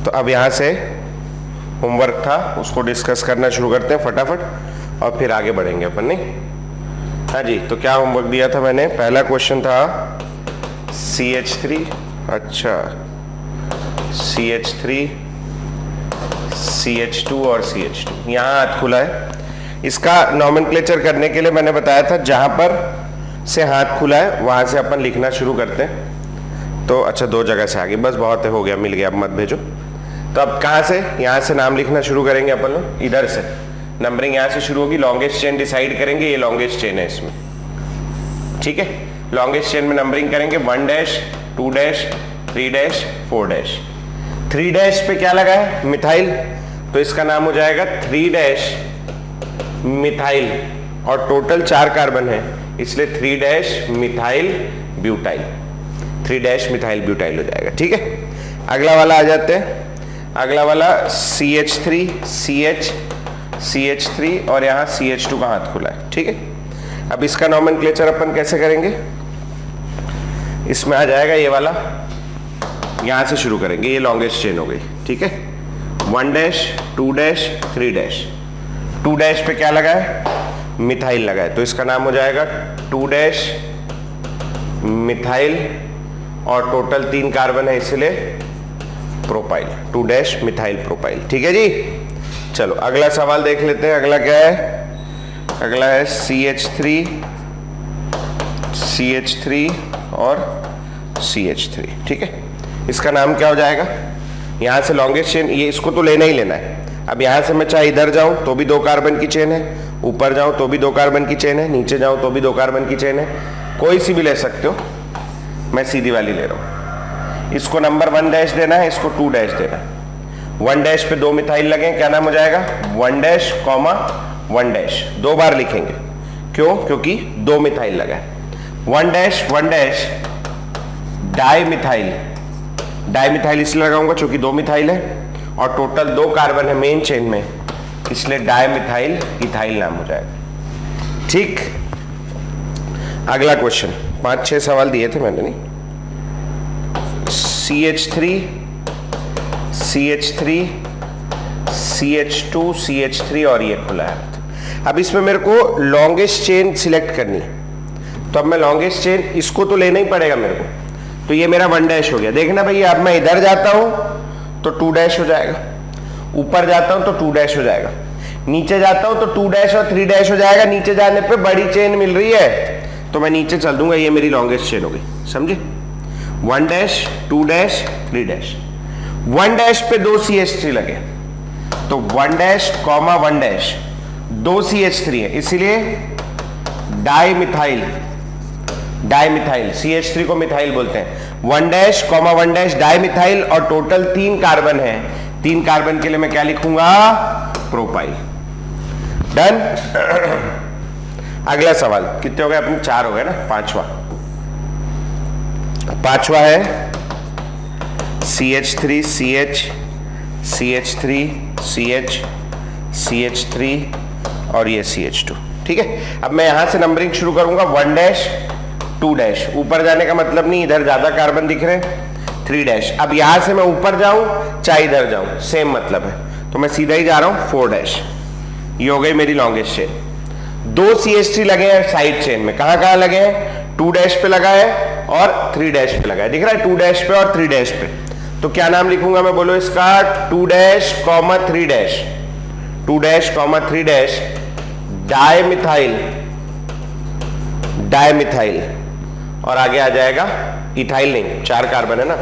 तो अब यहाँ से होमवर्क था, उसको डिस्कस करना शुरू करते हैं फटाफट और फिर आगे बढ़ेंगे अपन, नहीं? हाँ जी, तो क्या होमवर्क दिया था मैंने? पहला क्वेश्चन था CH3, अच्छा CH3, CH2 और CH2, यहाँ हाथ खुला है। इसका नॉमेनक्लेचर करने के लिए मैंने बताया था जहां पर से हाथ खुला है वहां से अपन लिखना शुरू करते हैं। तो अच्छा, दो जगह से आगे, बस बहुत हो गया, मिल गया, अब मत भेजो। तो अब कहां से? यहां से नाम लिखना शुरू करेंगे अपन लोग, इधर से नंबरिंग यहां से शुरू होगी। लॉन्गेस्ट चेन डिसाइड करेंगे, ये लॉन्गेस्ट चेन है इसमें, ठीक है। लॉन्गेस्ट चेन में नंबरिंग करेंगे 1 dash 2 dash 3 dash 4 dash. 3 dash पे क्या लगा है? मिथाइल, तो इसका नाम हो जाएगा 3 डैश मिथाइल, और टोटल 4 कार्बन है इसलिए 3 dash methyl butyl, 3 dash methyl butyl हो जाएगा, ठीक है। अगला वाला आ जाते हैं। अगला वाला CH3 CH3 और यहाँ CH2 का हाथ खुला है, ठीक है। अब इसका नॉमेनक्लेचर अपन कैसे करेंगे? इसमें आ जाएगा ये वाला, यहां से शुरू करेंगे, ये लॉन्गेस्ट चेन हो गई, ठीक है। 1 डैश 2 डैश 3 डैश। 2 डैश पे क्या लगा है? मिथाइल लगा है, तो इसका नाम हो जाएगा 2 डैश मिथाइल, और टोटल 3 कार्बन है इसलिए प्रोपाइल, 2 डैश मिथाइल प्रोपाइल, ठीक है जी। चलो अगला सवाल देख लेते हैं। अगला क्या है? अगला है CH3 और CH3, ठीक है। इसका नाम क्या हो जाएगा? यहां से लॉन्गेस्ट चेन, ये इसको तो लेना ही लेना है। अब यहां से मैं चाहे इधर जाऊं तो भी 2 कार्बन की चेन है, ऊपर जाऊं तो भी 2 कार्बन की चेन है, नीचे जाऊं तो भी 2 कार्बन की चेन है, कोई सी भी ले सकते हो, मैं सीधी वाली ले रहा हूं। इसको नंबर 1 डैश देना है, इसको 2 डैश देना है। 1 डैश पे 2 मिथाइल लगे, क्या नाम हो जाएगा? 1 डैश कॉमा 1 डैश, 2 बार लिखेंगे, क्यों? क्योंकि 2 मिथाइल लगा है। 1 dash di methyl, di methyl इसलिए लगाऊंगा क्योंकि 2 मिथाइल है और टोटल 2 कार्बन है मेन चेन में, इसलिए डाई मिथाइल इथाइल नाम हो जाएगा, ठीक। अगला क्वेश्चन, 5-6 सवाल दिए थे मैंने, नहीं? CH2 CH3 और ये खुला है। अब इसमें मेरे को लॉन्गेस्ट चेन सिलेक्ट करनी है, तो अब मैं लॉन्गेस्ट चेन, इसको तो लेना ही पड़ेगा मेरे को, तो ये मेरा 1 डैश हो गया। देखना भैया, अब मैं इधर जाता हूं तो 2 डैश हो जाएगा, ऊपर जाता हूं तो 2 डैश हो जाएगा, नीचे जाता हूं तो 2 डैश और 3 डैश हो जाएगा। नीचे जाने पे बड़ी चेन मिल रही है तो मैं नीचे चल दूंगा, ये मेरी लॉन्गेस्ट चेन हो गई, समझे? 1 डैश 2 डैश 3 डैश। 1 डैश पे 2 CH3 लगे, तो 1 डैश कॉमा 1 डैश, 2 CH3 है इसीलिए डाई मिथाइल, CH3 को मिथाइल बोलते हैं। 1 dash comma 1 dash di methyl, और टोटल 3 कार्बन है, 3 कार्बन के लिए मैं क्या लिखूंगा? प्रोपाइल। डन। अगला सवाल, कितने हो गए अपने? 4 हो गए ना, 5वां है CH3 CH3 और ये CH2, ठीक है। अब मैं यहां से नंबरिंग शुरू करूंगा, 1 डैश 2 डैश, ऊपर जाने का मतलब नहीं, इधर ज्यादा कार्बन दिख रहे हैं, 3 डैश। अब यहां से मैं ऊपर जाऊं चाहे इधर जाऊं, सेम मतलब है, तो मैं सीधा ही जा रहा हूं 4 डैश। ये हो गई मेरी लॉन्गेस्ट चेन। 2 CH3 लगे हैं साइड चेन में, कहां कहां लगे हैं? 2 डैश पे लगा है और 3 डैश पे लगा है, दिख रहा है? 2 डैश पे और 3 डैश पे। तो क्या नाम लिखूंगा मैं, बोलो इसका? 2 dash comma 3 dash, 2 dash comma 3 dash di methyl, और आगे आ जाएगा इथाइल, नहीं 4 कार्बन है ना,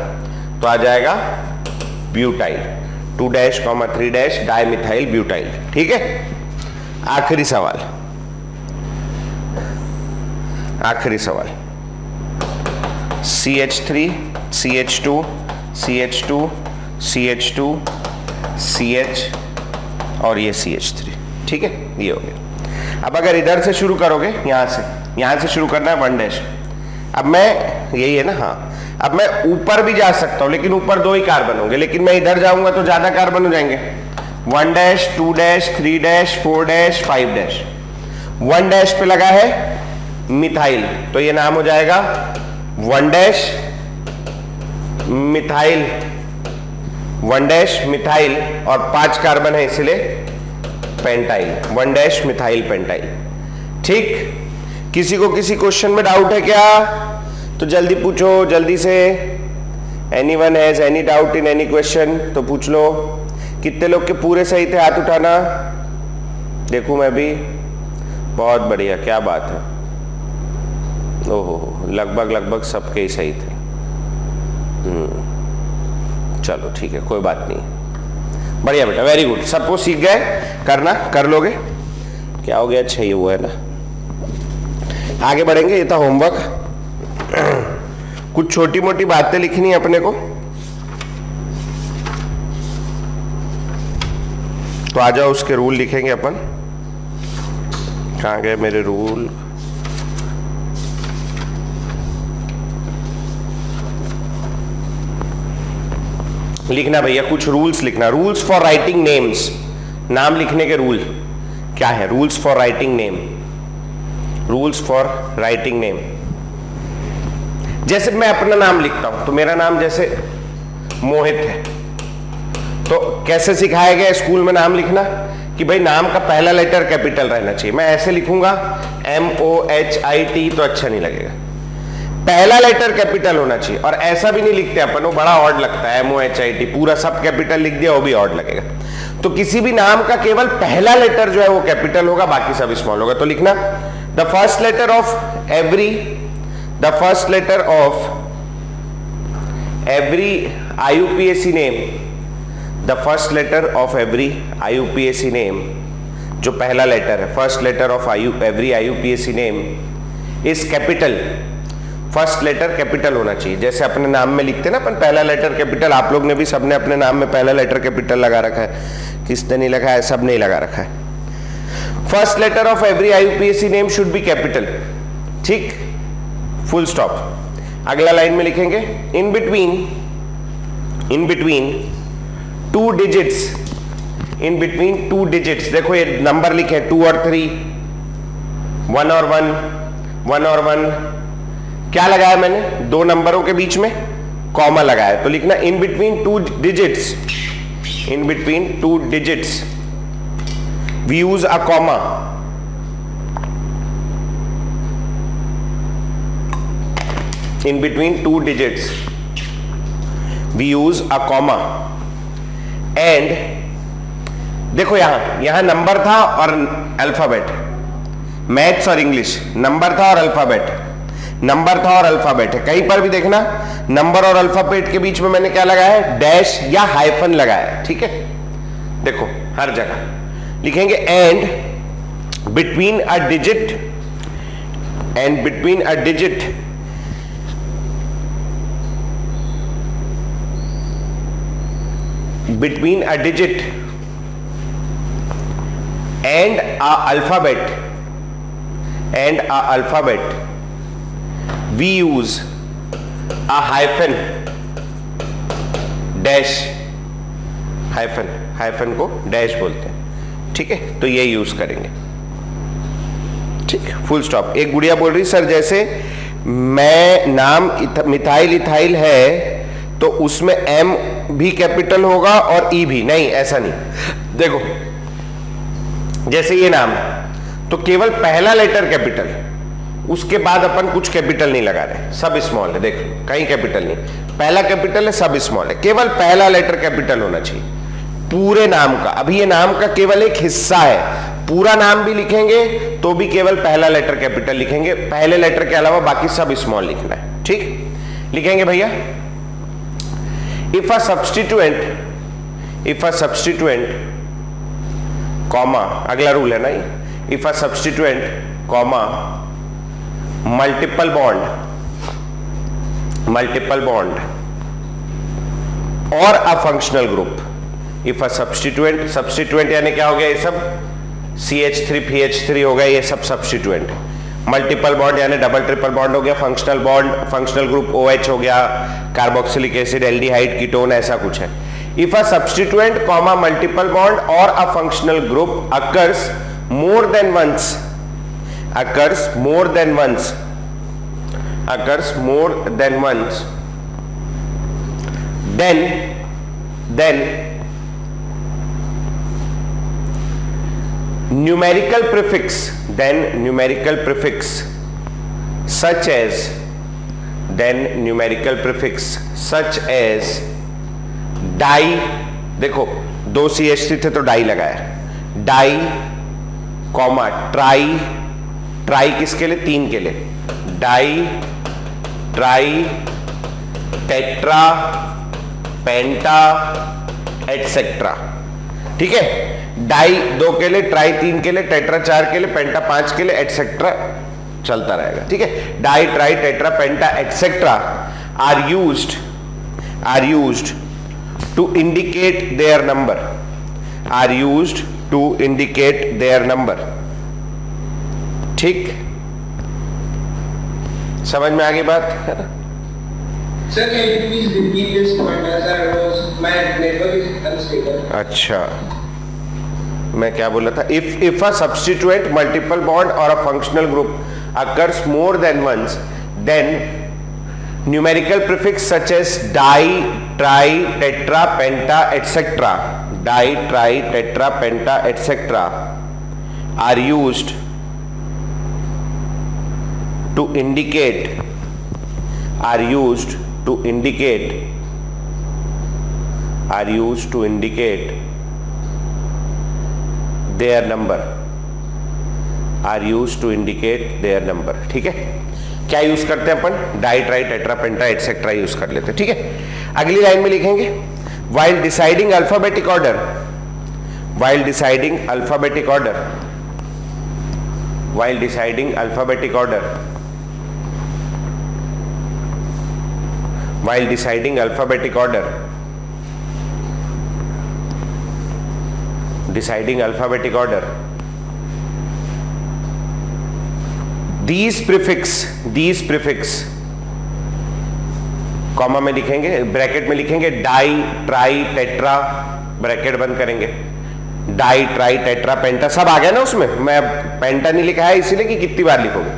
तो आ जाएगा butyl. 2 dash comma 3 dash di methyl butyl, ठीक है। आखिरी सवाल, CH3 CH2 CH और ये CH3, ठीक है, ये हो गया। अब अगर इधर से शुरू करोगे, यहां से शुरू करना है 1 डैश। अब मैं, यही है ना, हाँ, अब मैं ऊपर भी जा सकता हूं, लेकिन ऊपर 2 ही कार्बन होंगे, लेकिन मैं इधर जाऊंगा तो ज्यादा कार्बन हो जाएंगे। 1 dash 2 dash 3 dash 4 dash 5 dash. 1 dash पे लगा है मिथाइल, तो ये नाम हो जाएगा 1 डैश मिथाइल 1 डैश मिथाइल और 5 कार्बन है इसलिए पेंटाइल, 1 डैश मिथाइल पेंटाइल। ठीक, किसी को किसी क्वेश्चन में डाउट है क्या? तो जल्दी पूछो, जल्दी से। Anyone has any doubt in any question तो पूछ लो। कितने लोग के पूरे सही थे? हाथ उठाना, देखूं मैं भी। बहुत बढ़िया, क्या बात है। ओहो, लगभग सबके ही सही थे। चलो ठीक है, कोई बात नहीं। बढ़िया बेटा, वेरी गुड। सबको सीख गए करना, कर लोगे। क्या हो गया? अच्छा ये वो है ना। आगे बढ़ेंगे, ये था होमवर्क। कुछ छोटी मोटी बातें लिखनी है अपने को, तो आ जाओ, उसके रूल लिखेंगे अपन। कहाँ गए मेरे रूल? लिखना भैया, कुछ रूल्स लिखना। रूल्स फॉर राइटिंग नेम्स, नाम लिखने के रूल क्या है? Rules for writing name, rules for writing name. जैसे मैं अपना नाम लिखता हूं, तो मेरा नाम जैसे मोहित है, तो कैसे सिखाया गया स्कूल में नाम लिखना कि भाई नाम का पहला लेटर कैपिटल रहना चाहिए। मैं ऐसे लिखूंगा MOHIT तो अच्छा नहीं लगेगा, पहला लेटर कैपिटल होना चाहिए। और ऐसा भी नहीं लिखते अपन, वो बड़ा ऑड लगता है, MOHIT पूरा सब कैपिटल लिख दिया, वो भी ऑड लगेगा। तो किसी भी नाम का केवल पहला लेटर जो है वो कैपिटल होगा, बाकी सब स्मॉल होगा। तो लिखना the first letter of every IUPAC name, the first letter of every IUPAC name, जो पहला लेटर है, first letter of every IUPAC name is capital. First letter capital होना चाहिए, जैसे अपने नाम में लिखते हैं ना अपन, पहला लेटर कैपिटल। आप लोग ने भी सबने अपने नाम में पहला लेटर कैपिटल लगा रखा है, किसने नहीं लगा है? सब ने लगा रखा है। First letter of every IUPAC name should be capital. ठीक, फुल स्टॉप। अगला लाइन में लिखेंगे इन बिटवीन टू डिजिट्स, देखो ये नंबर लिखे 2 और 3, 1 और 1, क्या लगाया मैंने? 2 नंबरों के बीच में कॉमा लगाया, तो लिखना in between two digits we use a comma. In between 2 digits we use a comma and देखो यहां नंबर था और अल्फाबेट, मैथ्स और इंग्लिश, नंबर था और अल्फाबेट, नंबर था और अल्फाबेट है। कहीं पर भी देखना नंबर और अल्फाबेट के बीच में मैंने क्या लगाया है? डैश या हाइफन लगाया है। ठीक है, देखो हर जगह लिखेंगे and between a digit between a digit and a alphabet we use a hyphen dash, hyphen को डैश बोलते हैं। ठीक है, तो ये यूज करेंगे। ठीक, फुल स्टॉप। एक गुड़िया बोल रही सर जैसे मैं नाम मिथाइल इथाइल है तो उसमें M भी कैपिटल होगा और E भी। नहीं, ऐसा नहीं। देखो जैसे ये नाम है तो केवल पहला लेटर कैपिटल, उसके बाद अपन कुछ कैपिटल नहीं लगा रहे, सब स्मॉल है। देखो कहीं कैपिटल नहीं, पहला कैपिटल है, सब स्मॉल है, केवल पहला लेटर कैपिटल होना चाहिए पूरे नाम का। अभी ये नाम का केवल एक हिस्सा है, पूरा नाम भी लिखेंगे तो भी केवल पहला लेटर कैपिटल लिखेंगे, पहले लेटर के अलावा बाकी सब स्मॉल लिखना है। ठीक, लिखेंगे भैया if a substituent comma, अगला रूल है ना ये, if a substituent comma multiple bond or a functional group, if a substituent यानी क्या हो गया? ये सब CH3 PH3 हो गया, ये सब सब्स्टिट्यूएंट। मल्टीपल बॉन्ड यानी डबल ट्रिपल बॉन्ड हो गया, functional bond, functional group OH हो गया, कार्बोक्सिलिक एसिड, एल्डिहाइड, कीटोन, ऐसा कुछ है। If a substituent comma multiple bond और a functional group occurs more than once, then then numerical prefix such as di, देखो दो CH3 थे तो डाई लगाया, डाई कॉमा ट्राई, ट्राई किसके लिए? 3 के लिए, die tri tetra penta etcetera. ठीक है, डाई 2 के लिए, ट्राई 3 के लिए, टेट्रा 4 के लिए, पेंटा 5 के लिए, एटसेट्रा चलता रहेगा। ठीक है, di tri tetra penta etcetera are used to indicate their number, ठीक, समझ में आ गई बात है ना? Sir, can you please repeat this point as my network is unstable. अच्छा, मैं क्या बोल रहा था? if a substituent multiple bond or a functional group occurs more than once, then numerical prefix such as di, tri, tetra, penta, etc. Di, tri, tetra, penta, etc. are used to indicate their number, ठीक है? क्या use करते हैं अपन? Di tri tetra penta etcetera use कर लेते हैं। ठीक है, अगली लाइन में लिखेंगे while deciding alphabetic order, these prefix comma में लिखेंगे, ब्रैकेट में लिखेंगे डाई ट्राई टेट्रा, ब्रैकेट बंद करेंगे, डाई ट्राई टेट्रा पेंटा, सब आ गया ना उसमें, मैं पेंटा नहीं लिखा है इसीलिए कि कितनी बार लिखोगे।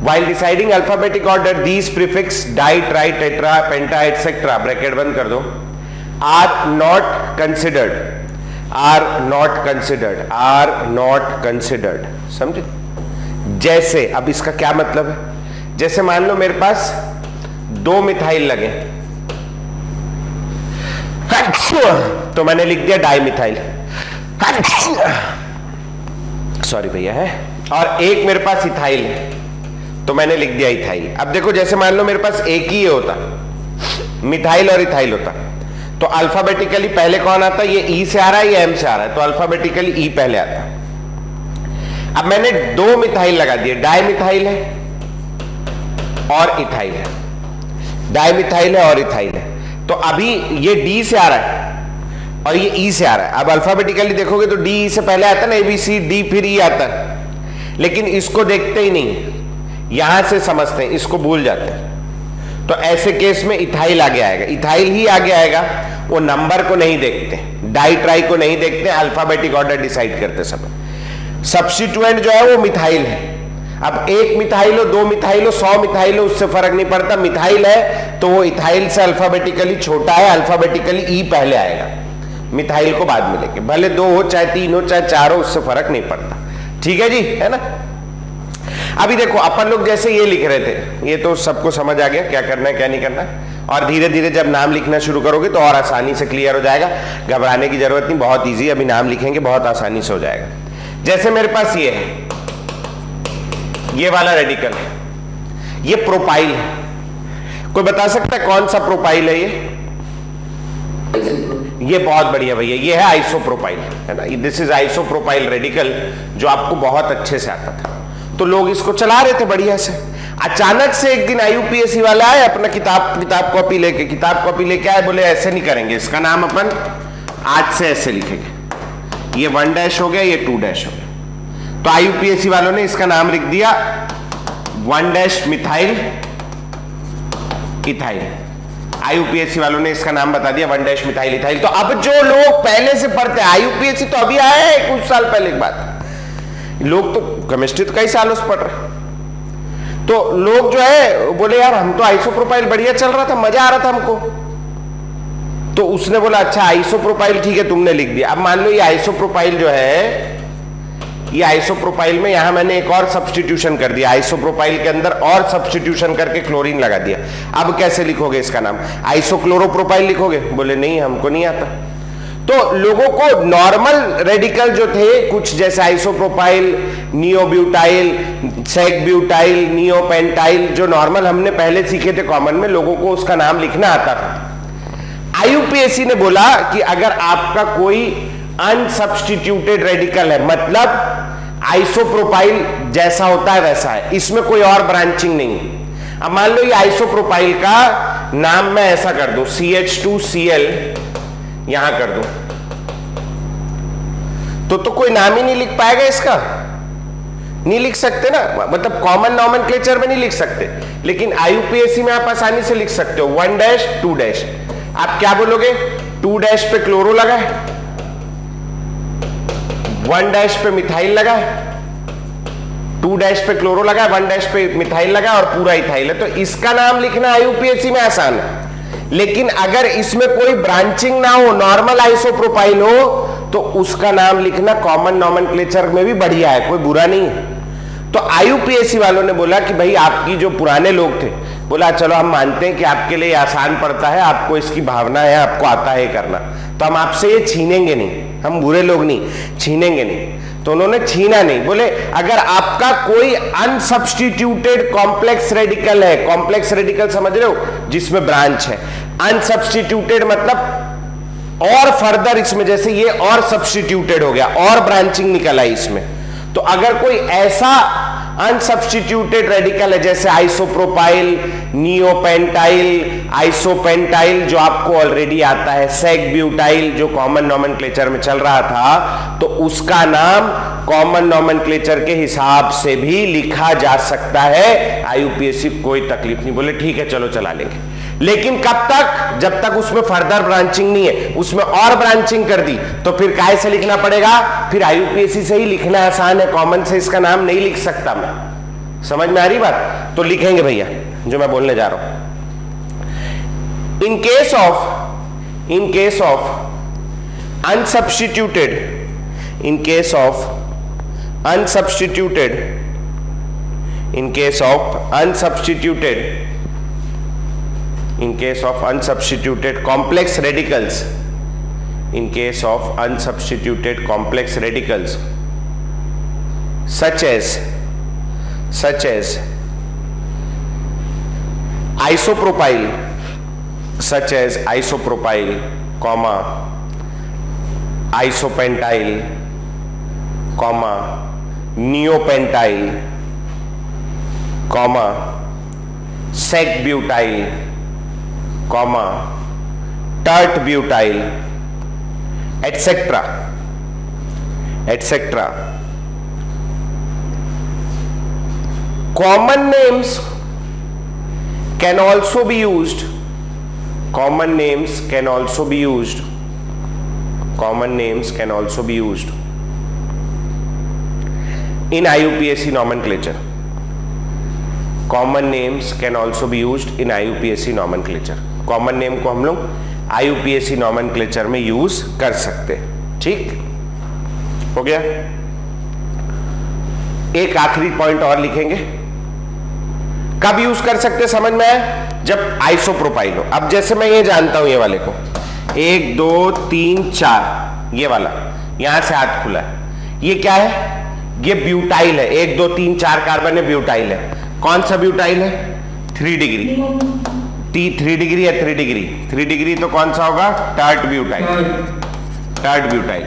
while deciding alphabetic order these prefix die tri tetra penta etcetera, bracket बंद कर दो, are not considered, समझे? जैसे, अब इसका क्या मतलब है? जैसे मान लो मेरे पास 2 मिथाइल लगे तो मैंने लिख दिया डाई मिथाइल, सॉरी भैया है, और एक मेरे पास इथाइल है तो मैंने लिख दिया इथाइल। अब देखो, जैसे मान लो मेरे पास एक ही होता, मिथाइल और इथाइल होता, तो अल्फाबेटिकली पहले कौन आता? ये ई से आ रहा है, ये एम से आ रहा है, तो अल्फाबेटिकली ई पहले आता। अब मैंने 2 मिथाइल लगा दिए, डाई मिथाइल है और इथाइल है, डाई मिथाइल है और इथाइल है, तो अभी ये डी से आ रहा है और ये ई से आ रहा है। अब अल्फाबेटिकली देखोगे तो डी से पहले आता है ना, एबीसी डी फिर ई आता है, लेकिन इसको देखते ही नहीं, यहां से समझते हैं, इसको भूल जाते हैं। तो ऐसे केस में इथाइल आगे आएगा, इथाइल ही आगे आएगा, वो नंबर को नहीं देखते, डाई ट्राई को नहीं देखते, अल्फाबेटिक ऑर्डर डिसाइड करते समय। सब्स्टिट्यूएंट जो है वो मिथाइल है। अब 1 मिथाइल हो, 2 मिथाइल हो, 100 मिथाइल हो, उससे फर्क नहीं पड़ता, मिथाइल है तो वो इथाइल से अल्फाबेटिकली छोटा है, अल्फाबेटिकली ई पहले आएगा, मिथाइल को बाद में लेके, भले 2 हो चाहे 3 हो चाहे 4 हो, उससे फर्क नहीं पड़ता। ठीक है जी, है ना? अभी देखो, अपन लोग जैसे ये लिख रहे थे, ये तो सबको समझ आ गया क्या करना है क्या नहीं करना है, और धीरे धीरे जब नाम लिखना शुरू करोगे तो और आसानी से क्लियर हो जाएगा, घबराने की जरूरत नहीं, बहुत इजी, अभी नाम लिखेंगे बहुत आसानी से हो जाएगा। जैसे मेरे पास ये है, ये वाला रेडिकल है, ये प्रोपाइल है, कोई बता सकता है कौन सा प्रोपाइल है ये बहुत बढ़िया भैया, ये है आइसोप्रोपाइल, है ना? दिस इज आइसोप्रोपाइल रेडिकल, जो आपको बहुत अच्छे से आता था, तो लोग इसको चला रहे थे बढ़िया से। अचानक से एक दिन आईयूपीएससी वाला आए, अपना किताब कॉपी लेके आए, बोले ऐसे नहीं करेंगे, इसका नाम अपन आज से ऐसे लिखेंगे, ये 1 डैश हो गया, ये 2 डैश हो गया, तो आईयूपीएससी वालों ने इसका नाम लिख दिया 1 डैश मिथाइल इथाइल, आईयूपीएससी वालों ने इसका नाम बता दिया 1 डैश मिथाइल इथाइल। तो अब जो लोग पहले से पढ़ते हैं, आईयूपीएससी तो अभी आया है कुछ साल पहले की बात, लोग तो केमिस्ट्री तो कई सालों से पढ़ रहे, तो लोग जो है बोले यार हम तो आइसोप्रोपाइल बढ़िया चल रहा था, मजा आ रहा था हमको, तो उसने बोला अच्छा आइसोप्रोपाइल ठीक है तुमने लिख दिया। अब मान लो ये आइसोप्रोपाइल जो है, ये आइसोप्रोपाइल में यहां मैंने एक और सब्स्टिट्यूशन कर दिया, आइसोप्रोपाइल के अंदर और सब्स्टिट्यूशन करके क्लोरीन लगा दिया। अब कैसे लिखोगे इसका नाम? आइसोक्लोरोप्रोपाइल लिखोगे? बोले नहीं हमको नहीं आता। तो लोगों को नॉर्मल रेडिकल जो थे कुछ जैसे आइसोप्रोपाइल, नियोब्यूटाइल, सेगब्यूटाइल, नियोपेंटाइल, जो नॉर्मल हमने पहले सीखे थे कॉमन में, लोगों को उसका नाम लिखना आता था। आईयूपीएसी ने बोला कि अगर आपका कोई अनसब्स्टिट्यूटेड रेडिकल है, मतलब आइसोप्रोपाइल जैसा होता है वैसा है, इसमें कोई और ब्रांचिंग नहीं है। अब मान लो ये आइसोप्रोपाइल का नाम मैं ऐसा कर दूं, CH2Cl यहां कर दूं, तो कोई नाम ही नहीं लिख पाएगा इसका, नहीं लिख सकते ना, मतलब कॉमन नॉमेनक्लेचर में नहीं लिख सकते। लेकिन आईयूपीएसी में आप आसानी से लिख सकते हो 1 2 आप क्या बोलोगे? 2 पे क्लोरो लगा है, 1 पे मिथाइल लगा है, 2 पे क्लोरो लगा है, 1 पे मिथाइल लगा और पूरा इथाइल है। तो इसका नाम लिखना आईयूपीएसी में आसान है। लेकिन अगर इसमें कोई ब्रांचिंग ना हो, नॉर्मल आइसोप्रोपाइल हो, तो उसका नाम लिखना कॉमन नॉमेनक्लेचर में भी बढ़िया है, कोई बुरा नहीं है। तो आईयूपीएसी वालों ने बोला कि भाई आपकी जो पुराने लोग थे, बोला चलो हम मानते हैं कि आपके लिए आसान पड़ता है, आपको इसकी भावना है, आपको आता है करना, तो हम आपसे ये छीनेंगे नहीं, हम बुरे लोग नहीं, छीनेंगे नहीं। तो उन्होंने छीना नहीं, बोले अगर आपका कोई अनसब्स्टिट्यूटेड कॉम्प्लेक्स रेडिकल है, कॉम्प्लेक्स रेडिकल समझ रहे हो जिसमें ब्रांच है, अनसब्स्टिट्यूटेड मतलब और फर्दर इसमें, जैसे ये और सब्स्टिट्यूटेड हो गया और ब्रांचिंग निकल आई इसमें, तो अगर कोई ऐसा अनसब्स्टिट्यूटेड रेडिकल है जैसे आइसोप्रोपाइल, नियोपेंटाइल, आइसोपेंटाइल जो आपको ऑलरेडी आता है, सेगब्यूटाइल जो कॉमन नॉमेनक्लेचर में चल रहा था, तो उसका नाम कॉमन नॉमेनक्लेचर के हिसाब से भी लिखा जा सकता है। आईयूपीएसी कोई तकलीफ नहीं, बोले ठीक है चलो चला लेंगे। लेकिन कब तक? जब तक उसमें फर्दर ब्रांचिंग नहीं है, उसमें और ब्रांचिंग कर दी तो फिर काय से लिखना पड़ेगा? फिर आईयूपीएसी से ही लिखना आसान है, कॉमन से इसका नाम नहीं लिख सकता मैं। समझ में आ रही बात? तो लिखेंगे भैया जो मैं बोलने जा रहा हूं। In case of unsubstituted, in case of unsubstituted, in case of unsubstituted, in case of unsubstituted complex radicals, in case of unsubstituted complex radicals such as isopropyl, such as isopropyl, comma isopentyl, comma neopentyl, comma sec-butyl, comma tert butyl, etc. etc. Common names can also be used. Common names can also be used. Common names can also be used in IUPAC nomenclature. Common names can also be used in IUPAC nomenclature. Common name को हम लोग IUPAC nomenclature में use कर सकते हैं। ठीक हो गया। एक आखिरी पॉइंट और लिखेंगे, कब यूज कर सकते समझ में आया? जब आइसोप्रोपाइल हो। अब जैसे मैं ये जानता हूं, ये वाले को 1 2 3 4, ये वाला यहां से हाथ खुला है, ये क्या है? ये ब्यूटाइल है। 1 2 3 4 कार्बन है, ब्यूटाइल है। कौन सा ब्यूटाइल है? 3 डिग्री। 3 डिग्री है, 3 डिग्री। 3 डिग्री तो कौन सा होगा? Tert butyl. Tert butyl.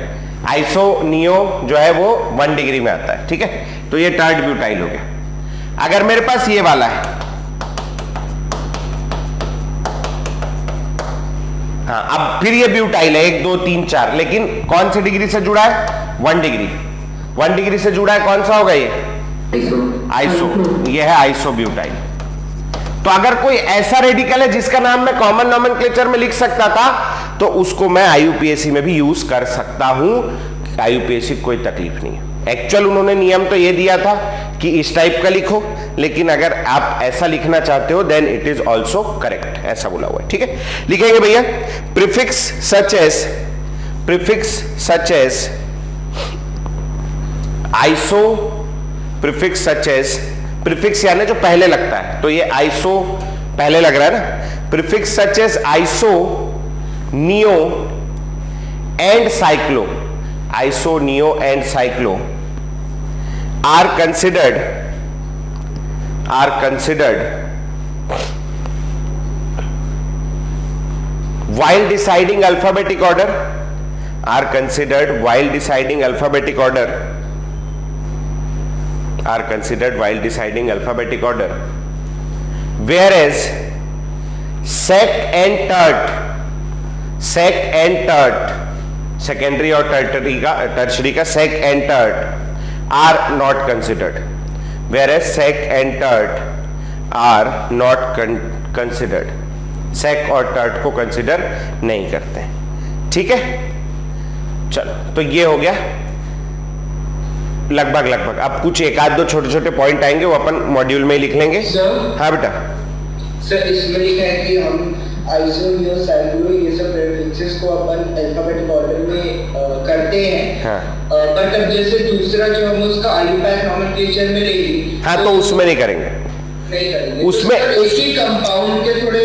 Iso neo जो है वो 1 डिग्री में आता है। ठीक है, तो ये टर्ट ब्यूटाइल हो गया। अगर मेरे पास ये वाला है, हाँ, अब फिर ये ब्यूटाइल है 1 2 3 4, लेकिन कौन सी डिग्री से जुड़ा है? 1 डिग्री। 1 डिग्री से जुड़ा है, कौन सा होगा ये? आइसो। ये है आइसो ब्यूटाइल। तो अगर कोई ऐसा रेडिकल है जिसका नाम मैं कॉमन नॉमेनक्लेचर में लिख सकता था, तो उसको मैं आईयूपीएसी में भी यूज कर सकता हूं। आईयूपीएसी कोई तकलीफ नहीं है। एक्चुअल उन्होंने नियम तो ये दिया था कि इस टाइप का लिखो, लेकिन अगर आप ऐसा लिखना चाहते हो then it is also correct, ऐसा बोला हुआ है। ठीक है, लिखेंगे भैया prefix such as iso, prefix such as, prefix यानी जो पहले लगता है, तो ये आइसो पहले लग रहा है ना, prefix such as iso, neo and cyclo, iso, neo and cyclo are considered while deciding alphabetic order, are considered while deciding alphabetic order, are considered while deciding alphabetic order, whereas sect and tertiary, secondary और tertiary का sec and tert are not considered, whereas sec and tert are not considered, sec और tert को consider नहीं करते। ठीक है, चलो तो ये हो गया लगभग। अब कुछ एक आध दो छोटे छोटे पॉइंट आएंगे, वो अपन मॉड्यूल में ही लिख लेंगे। हाँ बेटा। सर इसमें लिखा है कि हम आइसो, नियो, साइक्लो ये सब प्रीफिक्सेस को अपन अल्फाबेटिक ऑर्डर में करते हैं। हाँ। बट अब जैसे दूसरा जो हम उसका अल्फाबेटिक नोमेनक्लेचर में लेंगे, हाँ तो उसमें नहीं करेंगे, उसमें तो उसी कंपाउंड के थोड़े,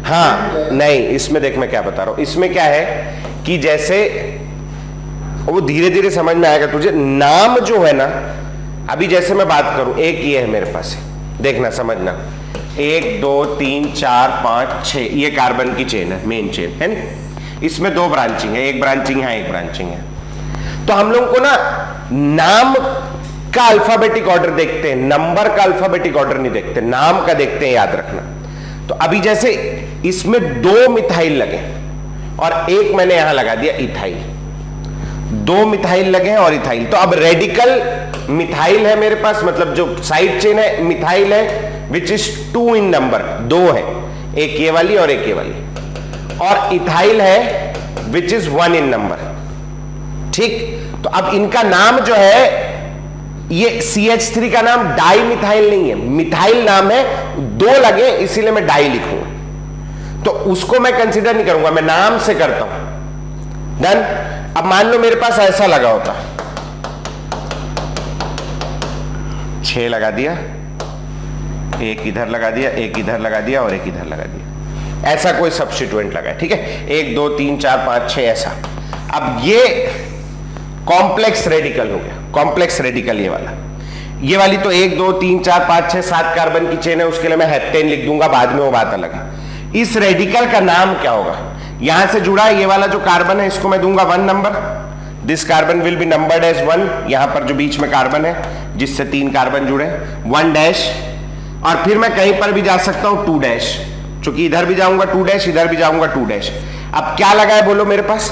हाँ नहीं, इसमें देख मैं क्या बता रहा हूं, इसमें क्या है कि जैसे वो धीरे धीरे समझ में आएगा तुझे। नाम जो है ना, अभी जैसे मैं बात करूं, एक ये है मेरे पास, देखना समझना, 1 2 3 4 5 6 ये कार्बन की चेन है, मेन चेन है ना, इसमें 2 ब्रांचिंग है, एक ब्रांचिंग है, एक ब्रांचिंग है। तो हम लोग को ना नाम का अल्फाबेटिक ऑर्डर देखते हैं, नंबर का अल्फाबेटिक ऑर्डर नहीं देखते, नाम का देखते हैं, याद रखना। तो अभी जैसे इसमें 2 मिथाइल लगे और एक मैंने यहां लगा दिया इथाइल, 2 मिथाइल लगे हैं और इथाइल, तो अब रेडिकल मिथाइल है मेरे पास, मतलब जो साइड चेन है मिथाइल है, विच इज 2 इन नंबर, 2 है, एक ये वाली और एक ये वाली, और इथाइल है विच इज 1 इन नंबर। ठीक, तो अब इनका नाम जो है, ये CH3 का नाम डाई मिथाइल नहीं है, मिथाइल नाम है, 2 लगे इसीलिए मैं डाई लिखूंगा, तो उसको मैं कंसीडर नहीं करूंगा, मैं नाम से करता हूं। डन। अब मान लो मेरे पास ऐसा लगा होता, 6 लगा दिया, एक इधर लगा दिया, एक इधर लगा दिया और एक इधर लगा दिया, ऐसा कोई सब्स्टिट्यूएंट लगा है। ठीक है, 1 2 3 4 5 6 ऐसा। अब ये कॉम्प्लेक्स रेडिकल हो गया, कॉम्प्लेक्स रेडिकल ये वाली तो 1 2 3 4 5 6 7 कार्बन की चेन है, उसके लिए मैं हेप्टेन लिख दूंगा बाद में, वो बात अलग है। इस रेडिकल का नाम क्या होगा? यहां से जुड़ा ये वाला जो कार्बन है, इसको मैं दूंगा 1 number, this carbon will be numbered as 1, यहां पर जो बीच में कार्बन है जिससे 3 कार्बन जुड़े, 1 डैश, और फिर मैं कहीं पर भी जा सकता हूं 2 डैश, चूंकि इधर भी जाऊंगा 2 डैश, इधर भी जाऊंगा 2 डैश। अब क्या लगा है बोलो मेरे पास?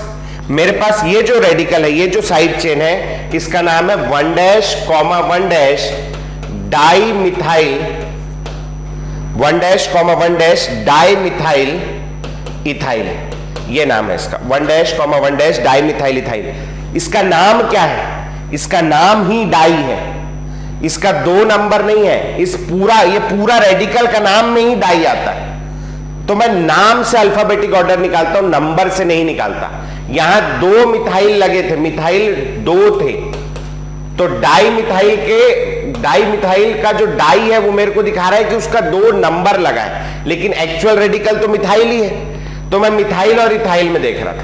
मेरे पास ये जो रेडिकल है, ये जो साइड चेन है, इसका नाम है 1 dash, 1 dash di methyl, 1 dash, 1 dash di methyl ethyl, ये नाम है इसका, 1 dash, 1 dash di methyl ethyl. इसका नाम क्या है? इसका नाम ही डाई है, इसका 2 नंबर नहीं है, ये पूरा रेडिकल का नाम में ही डाई आता है। तो मैं नाम से अल्फाबेटिक ऑर्डर निकालता हूं, नंबर से नहीं निकालता। यहां 2 मिथाइल लगे थे, मिथाइल 2 थे, तो डाई मिथाइल का जो डाई है वो मेरे को दिखा रहा है कि उसका 2 नंबर लगा है, लेकिन एक्चुअल रेडिकल तो मिथाइल ही है, तो मैं मिथाइल और इथाइल में देख रहा था।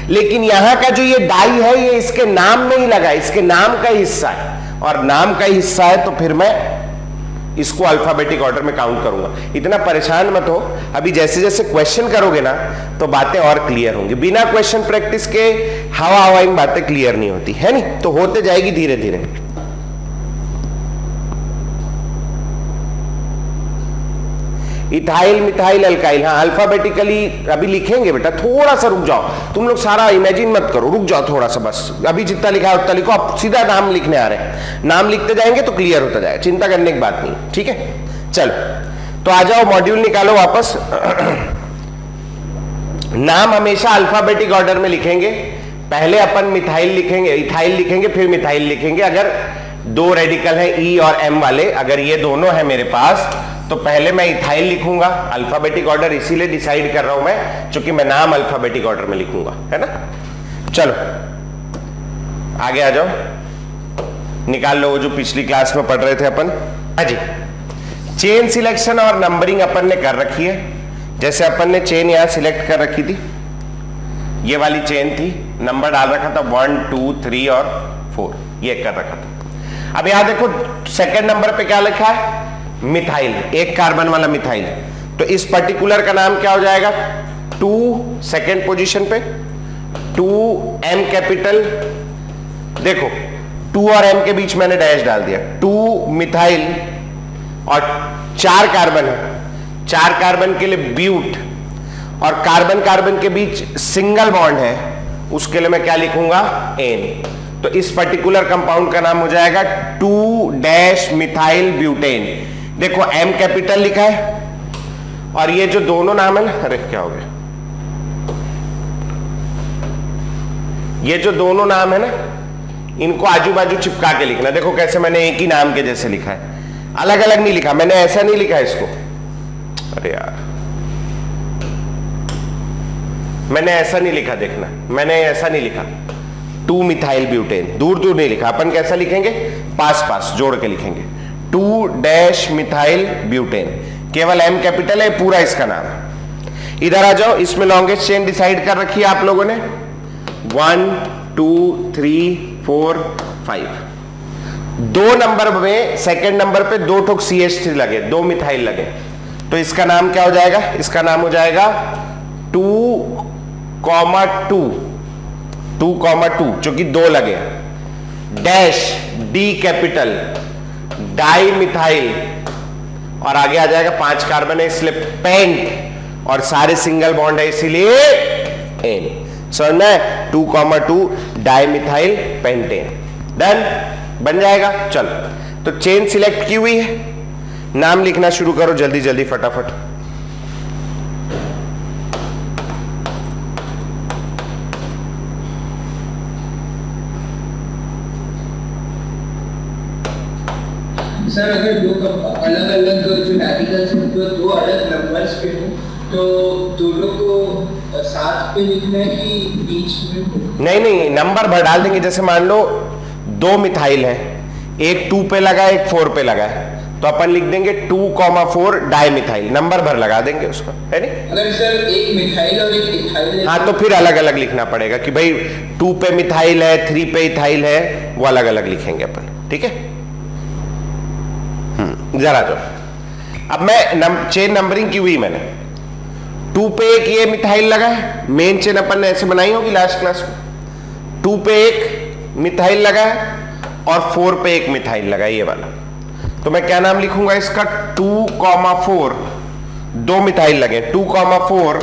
लेकिन यहां का जो ये डाई है, ये इसके नाम में ही लगा है, इसके नाम का हिस्सा है, और नाम का हिस्सा है तो फिर मैं इसको अल्फाबेटिक ऑर्डर में काउंट करूंगा। इतना परेशान मत हो, अभी जैसे जैसे क्वेश्चन करोगे ना तो बातें और क्लियर होंगी। बिना क्वेश्चन प्रैक्टिस के हवा इन बातें क्लियर नहीं होती है, नहीं तो होते जाएगी धीरे धीरे। इथाइल, मिथाइल, अल्काइल, हाँ अल्फाबेटिकली अभी लिखेंगे बेटा, थोड़ा सा रुक जाओ, तुम लोग सारा इमेजिन मत करो, रुक जाओ थोड़ा सा, बस अभी जितना लिखा है उतना लिखो। आप सीधा नाम लिखने आ रहे हैं, नाम लिखते जाएंगे तो क्लियर होता जाएगा, चिंता करने की बात नहीं, ठीक है। चलो तो आ जाओ, मॉड्यूल निकालो वापस। नाम हमेशा अल्फाबेटिक ऑर्डर में लिखेंगे, पहले अपन मिथाइल लिखेंगे, इथाइल लिखेंगे, फिर मिथाइल लिखेंगे। अगर दो रेडिकल है ई और एम वाले, अगर ये दोनों है मेरे पास, तो पहले मैं इथाइल लिखूंगा। अल्फाबेटिक ऑर्डर इसीलिए डिसाइड कर रहा हूं मैं, क्योंकि मैं नाम अल्फाबेटिक ऑर्डर में लिखूंगा, है ना। चलो आगे आ जाओ, निकाल लो वो जो पिछली क्लास में पढ़ रहे थे अपन। हाँ जी, चेन सिलेक्शन और नंबरिंग अपन ने कर रखी है। जैसे अपन ने चेन यहां सिलेक्ट कर रखी थी, ये वाली चेन थी, नंबर डाल रखा था 1 2 3 और 4, ये कर रखा था। अब यहां देखो सेकंड नंबर पे क्या लिखा है, मिथाइल, एक कार्बन वाला मिथाइल। तो इस पर्टिकुलर का नाम क्या हो जाएगा, 2 सेकंड पोजीशन पे 2 एम कैपिटल। देखो 2 और एम के बीच मैंने डैश डाल दिया, 2 मिथाइल और 4 कार्बन है, 4 कार्बन के लिए ब्यूट, और कार्बन कार्बन के बीच सिंगल बॉन्ड है, उसके लिए मैं क्या लिखूंगा, एन। तो इस पर्टिकुलर कंपाउंड का नाम हो जाएगा 2 डैश मिथाइल ब्यूटेन। देखो एम कैपिटल लिखा है, और ये जो दोनों नाम है ना, अरे क्या हो गया, ये जो दोनों नाम है ना, इनको आजू बाजू चिपका के लिखना। देखो कैसे मैंने एक ही नाम के जैसे लिखा है, अलग अलग नहीं लिखा मैंने, ऐसा नहीं लिखा इसको, अरे यार मैंने ऐसा नहीं लिखा, देखना मैंने ऐसा नहीं लिखा 2 मिथाइल ब्यूटेन, दूर दूर नहीं लिखा। अपन कैसा लिखेंगे, पास पास जोड़ के लिखेंगे, 2 डैश मिथाइल ब्यूटेन, केवल एम कैपिटल है, पूरा इसका नाम। इधर आ जाओ, इसमें लॉन्गेस्ट चेन डिसाइड कर रखी है आप लोगों ने, 1 2 3 4 5। 2 नंबर में सेकंड नंबर पे 2 ठोक CH3 लगे, 2 मिथाइल लगे, तो इसका नाम क्या हो जाएगा, इसका नाम हो जाएगा 2, 2, चूंकि 2 लगे, dash D capital di methyl, और आगे आ जाएगा 5 कार्बन है इसलिए पेंट, और सारे सिंगल बॉन्ड है इसीलिए एन। समझ में, 2, डाई मिथाइल पेंटेन, डन, बन जाएगा। चलो तो चेन सिलेक्ट की हुई है, नाम लिखना शुरू करो जल्दी जल्दी फटाफट। सर अगर अलग अलग जो रेडिकल्स हैं जो 2 अलग नंबर्स पे हो, तो दोनों को साथ पे लिखना है कि बीच में? नहीं, नंबर भर डाल देंगे। जैसे मान लो 2 मिथाइल है, एक 2 पे लगा है, एक 4 पे लगा है, तो अपन लिख देंगे 2,4 डाई मिथाइल, नंबर भर लगा देंगे उसका, है नहीं। अगर सर एक मिथाइल और एक इथाइल, हाँ तो फिर अलग अलग लिखना पड़ेगा कि भाई 2 पे मिथाइल है, 3 पे इथाइल है, वो अलग अलग लिखेंगे अपन, ठीक है। जरा जो अब मैं चेन नंबरिंग की हुई मैंने, 2 पे एक ये मिथाइल लगा है, मेन चेन अपन ने ऐसे बनाई होगी लास्ट क्लास में, 2 पे एक मिथाइल लगा है और 4 पे एक मिथाइल लगा है, ये वाला। तो मैं क्या नाम लिखूंगा इसका, 2,4, 2 मिथाइल लगे, 2,4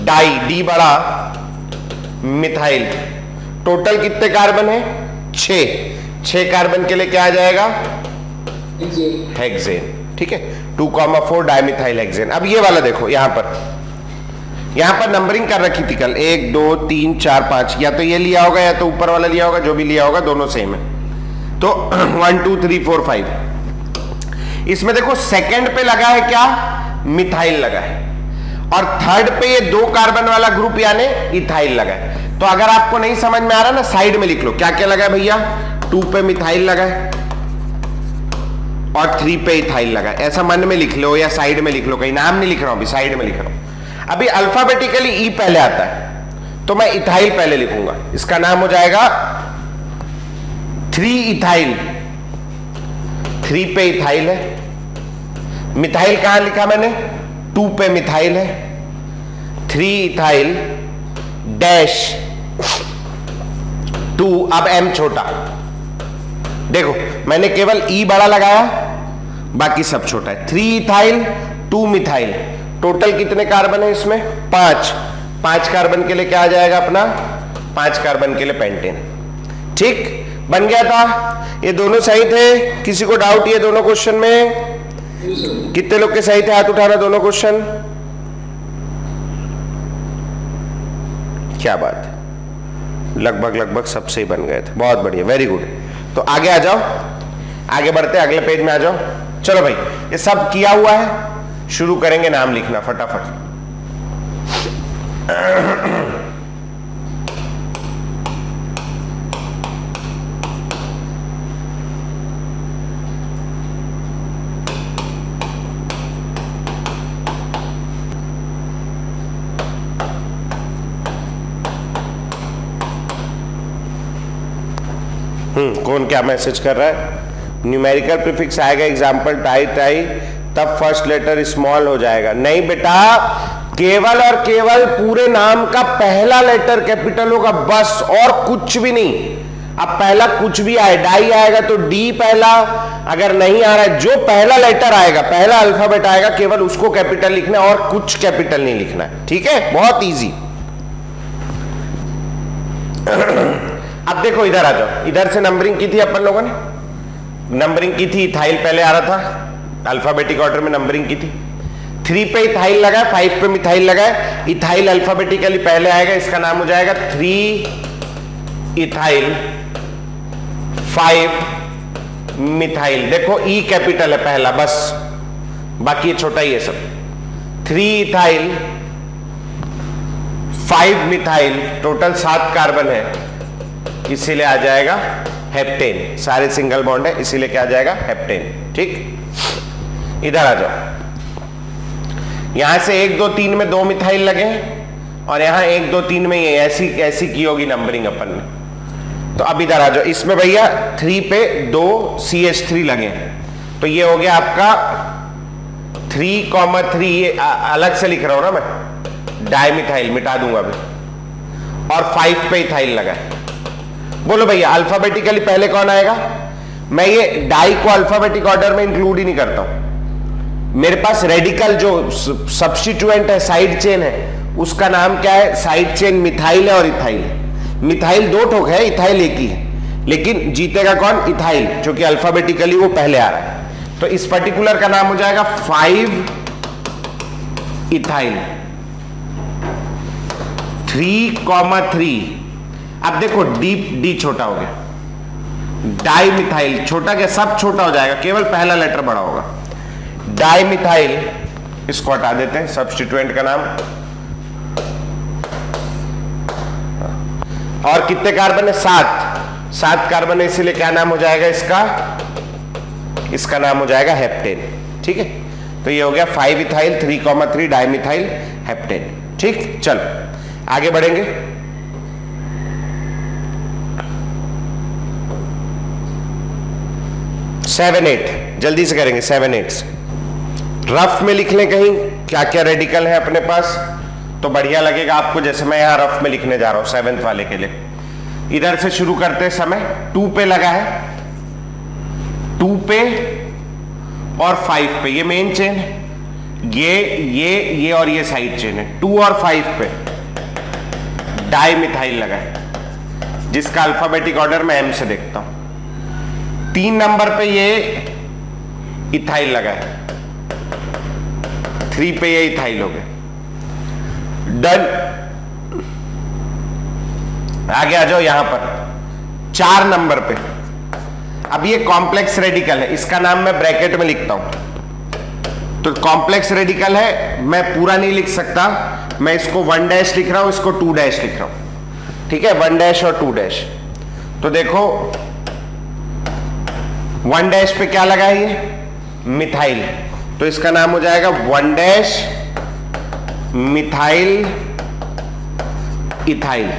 डाई, डी बड़ा मिथाइल। टोटल कितने कार्बन है, 6 कार्बन के लिए क्या आ जाएगा, हेक्सेन, ठीक है, 2,4 डाइमिथाइल हेक्सेन। अब ये वाला देखो, यहां पर नंबरिंग कर रखी थी कल, 1 2 3 4 5, या तो ये लिया होगा या तो ऊपर वाला लिया होगा, जो भी लिया होगा दोनों सेम है। तो 1 2 3 4 5, इसमें देखो सेकंड पे लगा है क्या, मिथाइल लगा है, और थर्ड पे ये 2 कार्बन वाला ग्रुप यानी इथाइल लगा है। तो अगर आपको नहीं समझ में आ रहा ना, साइड में लिख लो क्या क्या लगा है भैया, 2 पे मिथाइल लगा है और 3 पे इथाइल लगा है, ऐसा मन में लिख लो या साइड में लिख लो, कहीं नाम नहीं लिख रहा हूं, अभी साइड में लिख रहा हूं। अभी अल्फाबेटिकली ई पहले आता है, तो मैं इथाइल पहले लिखूंगा, इसका नाम हो जाएगा 3 इथाइल, 3 पे इथाइल है। मिथाइल कहां लिखा मैंने, 2 पे मिथाइल है, 3 इथाइल डैश 2, अब एम छोटा, देखो मैंने केवल ई बड़ा लगाया, बाकी सब छोटा है। 3 इथाइल 2 मिथाइल, टोटल कितने कार्बन है इसमें, 5 कार्बन के लिए क्या आ जाएगा अपना, 5 कार्बन के लिए पेंटेन, ठीक बन गया था। ये दोनों सही थे, किसी को डाउट ये दोनों क्वेश्चन में, कितने लोग के सही थे, हाथ उठाना दोनों क्वेश्चन, क्या बात है, लगभग सब सही बन गए थे, बहुत बढ़िया, वेरी गुड। तो आगे आ जाओ, आगे बढ़ते हैं, अगले पेज में आ जाओ। चलो भाई, ये सब किया हुआ है, शुरू करेंगे नाम लिखना फटाफट। कौन क्या मैसेज कर रहा है? न्यूमेरिकल प्रीफिक्स आएगा एग्जाम्पल टाई टाई, तब फर्स्ट लेटर स्मॉल हो जाएगा। नहीं बेटा, केवल और केवल पूरे नाम का पहला लेटर कैपिटल होगा बस, और कुछ भी नहीं। अब पहला कुछ भी आए, डाई आएगा तो डी पहला, अगर नहीं आ रहा है जो पहला लेटर आएगा, पहला अल्फाबेट आएगा, केवल उसको कैपिटल लिखना है और कुछ कैपिटल नहीं लिखना है। ठीक है, बहुत इजी। अब देखो इधर आ जाओ, इधर से नंबरिंग की थी अपन लोगों ने, नंबरिंग की थी, इथाइल पहले आ रहा था, अल्फाबेटिक ऑर्डर में नंबरिंग की थी। 3 पे इथाइल लगा, 5 पे मिथाइल लगा, इथाइल अल्फाबेटिकली पहले आएगा, इसका नाम हो जाएगा 3 इथाइल 5 मिथाइल। देखो ई कैपिटल है पहला बस, बाकी ये छोटा ही है सब। 3 इथाइल 5 मिथाइल, टोटल 7 कार्बन है, इसीलिए आ जाएगा हेप्टेन। सारे सिंगल बॉन्ड है, इसीलिए क्या आ जाएगा? हेप्टेन। ठीक, इधर आ जाओ, यहां से 1 2 3 में 2 मिथाइल लगे हैं, और यहां 1 2 3 में ये ऐसी की होगी नंबरिंग अपन ने। तो अब इधर आ जाओ, इसमें भैया 3 पे 2 CH3 लगे हैं, तो ये हो गया आपका 3,3। ये अलग से लिख रहा हूं ना मैं, डाइमिथाइल मिटा दूंगा अभी, और 5 पे इथाइल लगा है। बोलो भैया अल्फाबेटिकली पहले कौन आएगा? मैं ये डाई को अल्फाबेटिक ऑर्डर में इंक्लूड ही नहीं करता हूं। मेरे पास रेडिकल जो सब्स्टिट्यूएंट है, साइड चेन है, उसका नाम क्या है? साइड चेन मिथाइल है और इथाइल है। मिथाइल 2 ठोक है, इथाइल एक ही है, लेकिन जीतेगा कौन? इथाइल, जो कि अल्फाबेटिकली वो पहले आ रहा है। तो इस पर्टिकुलर का नाम हो जाएगा 5 इथाइल 3,3। अब देखो डी छोटा हो गया, डाई मिथाइल छोटा, क्या सब छोटा हो जाएगा, केवल पहला लेटर बड़ा होगा। डाई मिथाइल, इसको हटा देते हैं, सब्स्टिट्यूएंट का नाम। और कितने कार्बन है? 7 कार्बन है, इसीलिए क्या नाम हो जाएगा इसका? इसका नाम हो जाएगा हेप्टेन। ठीक है, तो ये हो गया 5 इथाइल 3,3 डाइमिथाइल हेप्टेन। ठीक, चलो आगे बढ़ेंगे। सेवन 8 जल्दी से करेंगे। 7 8 रफ में लिख लें कहीं क्या क्या रेडिकल है अपने पास, तो बढ़िया लगेगा आपको, जैसे मैं यहां रफ में लिखने जा रहा हूं 7th वाले के लिए। इधर से शुरू करते समय 2 पे लगा है, 2 पे और 5 पे, ये मेन चेन है, ये और ये साइड चेन है। 2 और 5 पे डाई मिथाइल लगा है, जिसका अल्फाबेटिक ऑर्डर मैं M से देखता हूं। 3 नंबर पे ये इथाइल लगा है, 3 पे ये इथाइल हो गया। डन, आगे आ जाओ यहां पर 4 नंबर पे। अब ये कॉम्प्लेक्स रेडिकल है, इसका नाम मैं ब्रैकेट में लिखता हूं। तो कॉम्प्लेक्स रेडिकल है, मैं पूरा नहीं लिख सकता, मैं इसको 1 डैश लिख रहा हूं, इसको 2 डैश लिख रहा हूं। ठीक है, 1 डैश और 2 डैश। तो देखो 1 डैश पे क्या लगा है? ये मिथाइल, तो इसका नाम हो जाएगा 1 डैश मिथाइल इथाइल।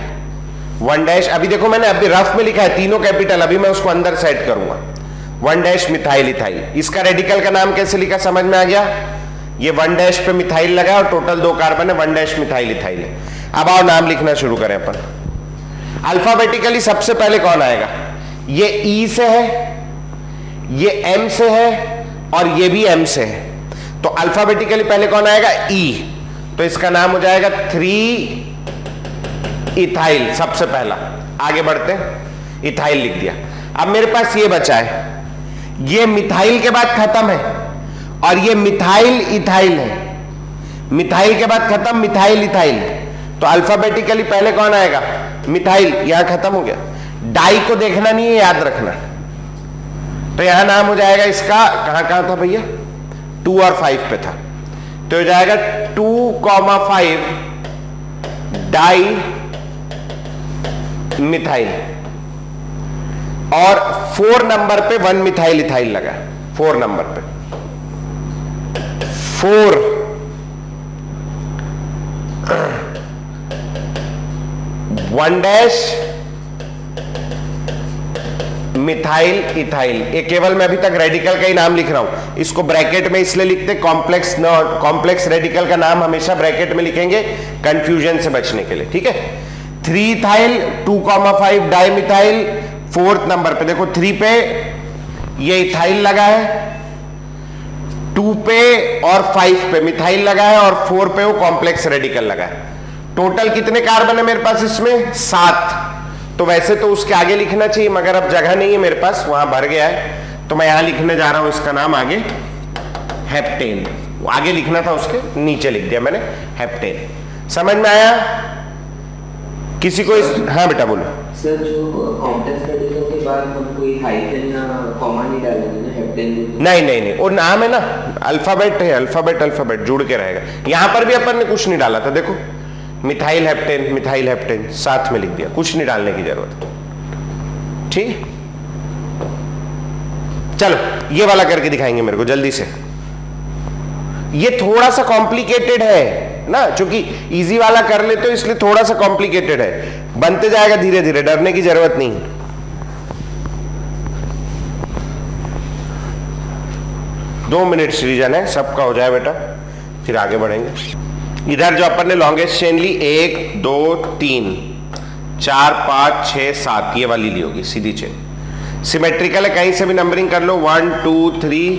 1 डैश, अभी देखो मैंने अभी रफ में लिखा है तीनों कैपिटल, अभी मैं उसको अंदर सेट करूंगा। 1 डैश मिथाइल इथाइल। इसका रेडिकल का नाम कैसे लिखा, समझ में आ गया? ये 1 डैश पे मिथाइल लगा और टोटल 2 कार्बन है, 1 डैश मिथाइल इथाइल है। अब आओ नाम लिखना शुरू करें अपन। अल्फाबेटिकली सबसे पहले कौन आएगा? ये ई से है, ये एम से है, और ये भी एम से है। तो अल्फाबेटिकली पहले कौन आएगा? ई, तो इसका नाम हो जाएगा 3 इथाइल सबसे पहला। आगे बढ़ते हैं, इथाइल लिख दिया। अब मेरे पास ये बचा है, ये मिथाइल के बाद खत्म है, और ये मिथाइल इथाइल है। मिथाइल के बाद खत्म, मिथाइल इथाइल। तो अल्फाबेटिकली पहले कौन आएगा? मिथाइल, यहां खत्म हो गया। डाई को देखना नहीं है, याद रखना। तो यहां नाम हो जाएगा इसका, कहां कहां था भैया, 2 और 5 पे था, तो हो जाएगा 2,5 डाई मिथाइल, और 4 नंबर पे 1 मिथाइल इथाइल लगा, 4 नंबर पे 4 1 मिथाइल इथाइल। ये केवल मैं अभी तक रेडिकल का ही नाम लिख रहा हूं, इसको ब्रैकेट में इसलिए लिखते, कॉम्प्लेक्स रेडिकल का नाम हमेशा ब्रैकेट में लिखेंगे कंफ्यूजन से बचने के लिए, ठीक है। 3 ethyl 2,5 di methyl, 4th number पे देखो 3 पे ये इथाइल लगा है, 2 पे और 5 पे मिथाइल लगा है, और 4 पे वो कॉम्प्लेक्स रेडिकल लगा है। टोटल कितने कार्बन है मेरे पास इसमें, 7। तो वैसे तो उसके आगे लिखना चाहिए, मगर अब जगह नहीं है मेरे पास, वहां भर गया है, तो मैं यहां लिखने जा रहा हूं इसका नाम आगे हेप्टेन। आगे लिखना था उसके, नीचे लिख दिया मैंने हेप्टेन। समझ में आया किसी को हाँ बेटा बोलो। सर जो कॉम्प्लेक्स रेडिकल के बाद हम कोई हाइफन या कॉमा नहीं डालेंगे ना, हेप्टेन? नहीं, वो नाम है ना, अल्फाबेट है, अल्फाबेट जुड़ के रहेगा। यहां पर भी अपन ने कुछ नहीं डाला था, देखो मिथाइल हेप्टेन साथ में लिख दिया, कुछ नहीं डालने की जरूरत। ठीक, चलो ये वाला करके दिखाएंगे मेरे को जल्दी से। ये थोड़ा सा कॉम्प्लिकेटेड है ना, क्योंकि इजी वाला कर लेते हो इसलिए थोड़ा सा कॉम्प्लिकेटेड है, बनते जाएगा धीरे धीरे, डरने की जरूरत नहीं। 2 मिनट रीजन है, सबका हो जाए बेटा, फिर आगे बढ़ेंगे। इधर जो अपन ने लॉन्गेस्ट चेन ली, 1 2 3 4 5 6 7, ये वाली ली होगी सीधी चेन। सिमेट्रिकल है, कहीं से भी नंबरिंग कर लो, 1 2 3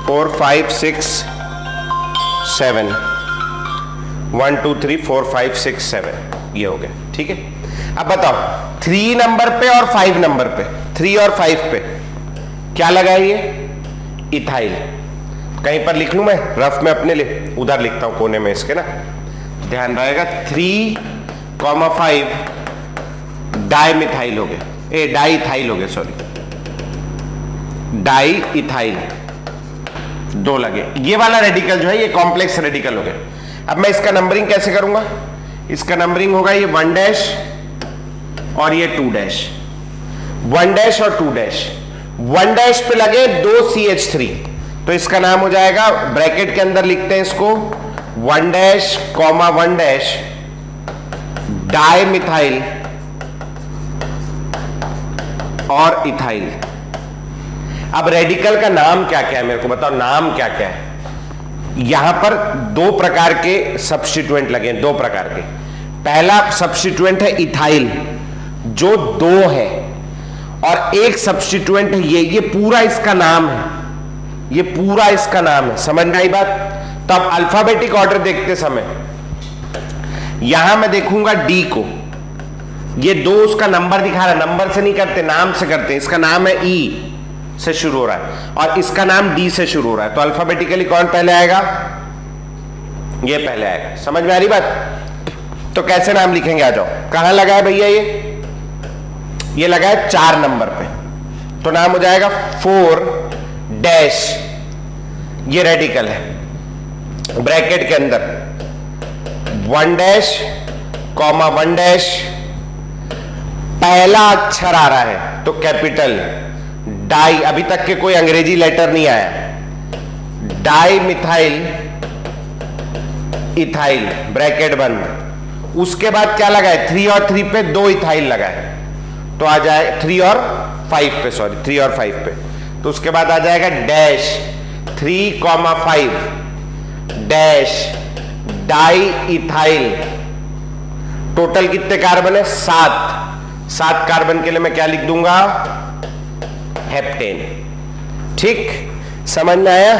4 5 6 7, 1 2 3 4 5 6 7, ये हो गया, ठीक है। अब बताओ 3 नंबर पे और 5 नंबर पे, 3 और 5 पे क्या लगा है, ये इथाइल। कहीं पर लिख लूं मैं रफ में अपने लिए, उधर लिखता हूं कोने में इसके ना, ध्यान रहेगा। 3,5 डाई मिथाइल हो गया, डाई इथाइल हो गया, सॉरी डाई इथाइल, 2 लगे। ये वाला रेडिकल जो है ये कॉम्प्लेक्स रेडिकल हो गया। अब मैं इसका नंबरिंग कैसे करूंगा, इसका नंबरिंग होगा ये 1 और ये 2, 1 और 2। 1 पे लगे 2 CH3, तो इसका नाम हो जाएगा, ब्रैकेट के अंदर लिखते हैं इसको 1 कॉमा 1 डाई मिथाइल और इथाइल। अब रेडिकल का नाम क्या क्या है मेरे को बताओ, नाम क्या क्या है। यहां पर 2 प्रकार के सब्स्टिट्यूएंट लगे, 2 प्रकार के। पहला सब्स्टिट्यूएंट है इथाइल जो 2 है, और एक सब्स्टिट्यूएंट है ये पूरा इसका नाम है, ये पूरा इसका नाम है। समझ में आई बात। तो अब अल्फाबेटिक ऑर्डर देखते समय यहां मैं देखूंगा डी को, ये 2 उसका नंबर दिखा रहा है, नंबर से नहीं करते, नाम से करते हैं। इसका नाम है ई से शुरू हो रहा है और इसका नाम डी से शुरू हो रहा है, तो अल्फाबेटिकली कौन पहले आएगा, ये पहले आएगा। समझ में आ रही बात। तो कैसे नाम लिखेंगे, आ जाओ। कहां लगा है भैया, ये लगा है 4 नंबर पे, तो नाम हो जाएगा 4 ये रेडिकल है, ब्रैकेट के अंदर 1 कॉमा 1, पहला अक्षर आ रहा है तो कैपिटल डाई, अभी तक के कोई अंग्रेजी लेटर नहीं आया, डाई मिथाइल इथाइल ब्रैकेट बंद। उसके बाद क्या लगा है, 3 और 3 पे 2 इथाइल लगा है, तो आ जाए 3 और 5 पे, सॉरी 3 और 5 पे, तो उसके बाद आ जाएगा 3,5 डाई इथाइल। टोटल कितने कार्बन है, 7 कार्बन के लिए मैं क्या लिख दूंगा, हेप्टेन। ठीक, समझ में आया।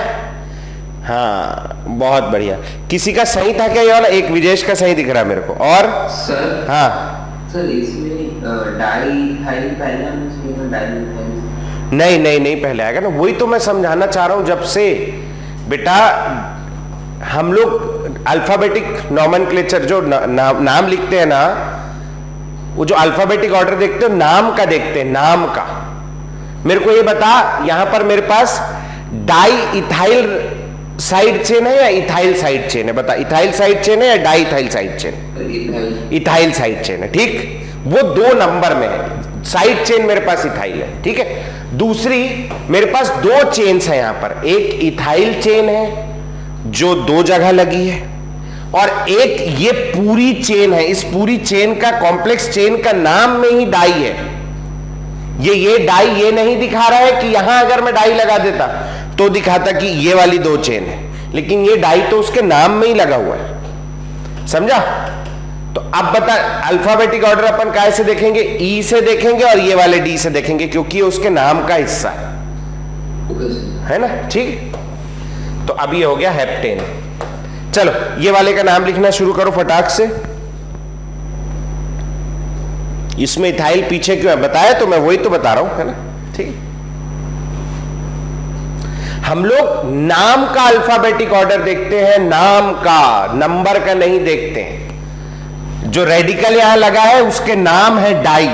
हाँ बहुत बढ़िया। किसी का सही था क्या ये वाला, एक विजेश का सही दिख रहा है मेरे को। और सर, हाँ सर इसमें डाई इथाइल पहले आना चाहिए, डाई इथाइल नहीं पहले आएगा ना, वही तो मैं समझाना चाह रहा हूं। जब से बेटा हम लोग अल्फाबेटिक नॉमेनक्लेचर जो नाम लिखते हैं ना, वो जो अल्फाबेटिक ऑर्डर देखते हो नाम का देखते हैं, नाम का। मेरे को ये बता, यहां पर मेरे पास डाई इथाइल साइड चेन है या इथाइल साइड चेन है? बता, इथाइल साइड चेन है या di ethyl side chain? Ethyl side chain है, ठीक। वो 2 नंबर में है, साइड चेन मेरे पास इथाइल है, ठीक है। दूसरी मेरे पास 2 चेन्स है यहां पर, एक इथाइल चेन है जो 2 जगह लगी है, और एक ये पूरी चेन है। इस पूरी चेन का, कॉम्प्लेक्स चेन का नाम में ही डाई है। ये डाई ये नहीं दिखा रहा है कि यहां अगर मैं डाई लगा देता तो दिखाता कि ये वाली 2 चेन है, लेकिन ये डाई तो उसके नाम में ही लगा हुआ है, समझा? तो अब बता, अल्फाबेटिक ऑर्डर अपन काय से देखेंगे? ई से देखेंगे और ये वाले डी से देखेंगे, क्योंकि ये उसके नाम का हिस्सा है ना, ठीक। तो अब ये हो गया हेप्टेन। चलो ये वाले का नाम लिखना शुरू करो फटाक से। इसमें इथाइल पीछे क्यों है बताया तो मैं वही तो बता रहा हूं, है ना, ठीक। हम लोग नाम का अल्फाबेटिक ऑर्डर देखते हैं, नाम का, नंबर का नहीं देखते हैं। जो रेडिकल यहां लगा है उसके नाम है डाई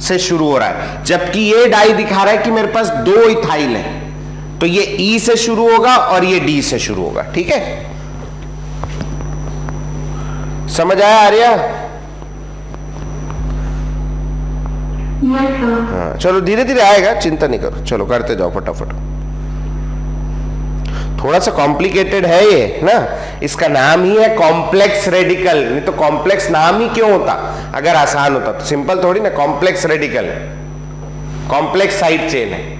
से शुरू हो रहा है, जबकि ये डाई दिखा रहा है कि मेरे पास 2 इथाइल है, तो ये ई से शुरू होगा और ये डी से शुरू होगा, ठीक है। समझ आया आर्या? हाँ, चलो धीरे धीरे आएगा, चिंता नहीं करो, चलो करते जाओ फटाफट। थोड़ा सा कॉम्प्लिकेटेड है ये ना, इसका नाम ही है कॉम्प्लेक्स रेडिकल, नहीं तो कॉम्प्लेक्स नाम ही क्यों होता अगर आसान होता? तो सिंपल थोड़ी ना, कॉम्प्लेक्स रेडिकल है, कॉम्प्लेक्स साइड चेन है।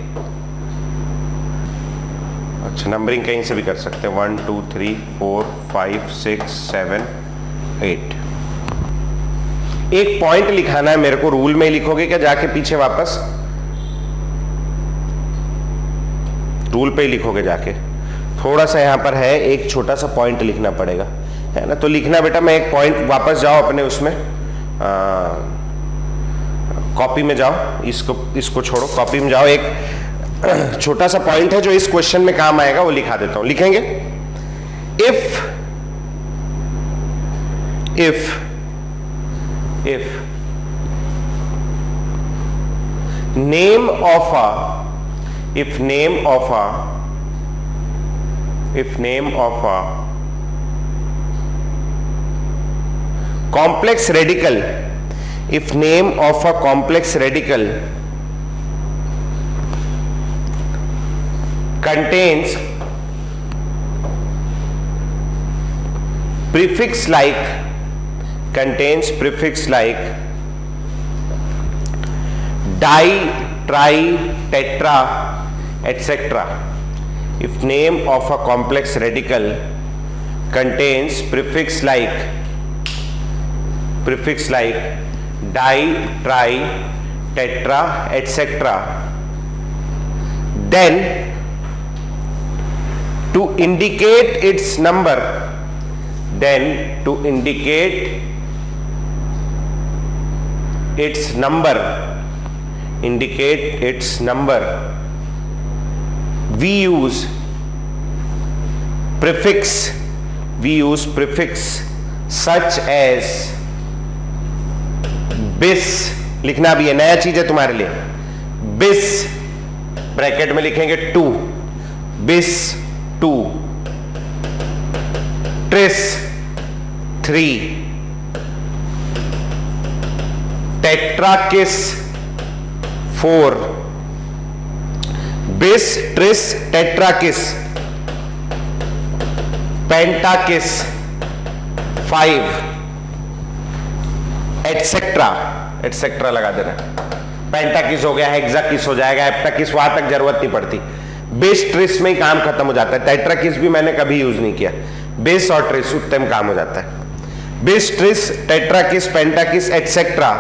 अच्छा, नंबरिंग कहीं से भी कर सकते हैं, 1 2 3 4 5 6 7 8। एक पॉइंट लिखाना है मेरे को, रूल में ही लिखोगे क्या जाके पीछे वापस? रूल पे ही लिखोगे जाके। थोड़ा सा यहां पर है, एक छोटा सा पॉइंट लिखना पड़ेगा, है ना। तो लिखना बेटा, मैं एक पॉइंट, वापस जाओ अपने उसमें, कॉपी में जाओ, इसको छोड़ो, कॉपी में जाओ। एक छोटा सा पॉइंट है जो इस क्वेश्चन में काम आएगा, वो लिखा देता हूं। लिखेंगे, if name of a complex radical, if name of a complex radical contains prefix like di, tri, tetra, etc. If name of a complex radical contains prefix like di, tri, tetra, etc., then to indicate its number, we use prefix such as bis, लिखना भी है, नया चीज है तुम्हारे लिए। bis bracket में लिखेंगे 2, bis 2, tris 3, tetrakis 4, bis, tris, tetrakis, pentakis 5, etcetera लगा देना। पेंटाकिस हो गया, हेक्साकिस हो जाएगा, हेप्टाकिस वहां तक जरूरत नहीं पड़ती। बिस ट्रिस में ही काम खत्म हो जाता है। टेट्राकिस भी मैंने कभी यूज नहीं किया, बिस और ट्रिस उतने में काम हो जाता है। Bis, tris, tetrakis, pentakis etcetera,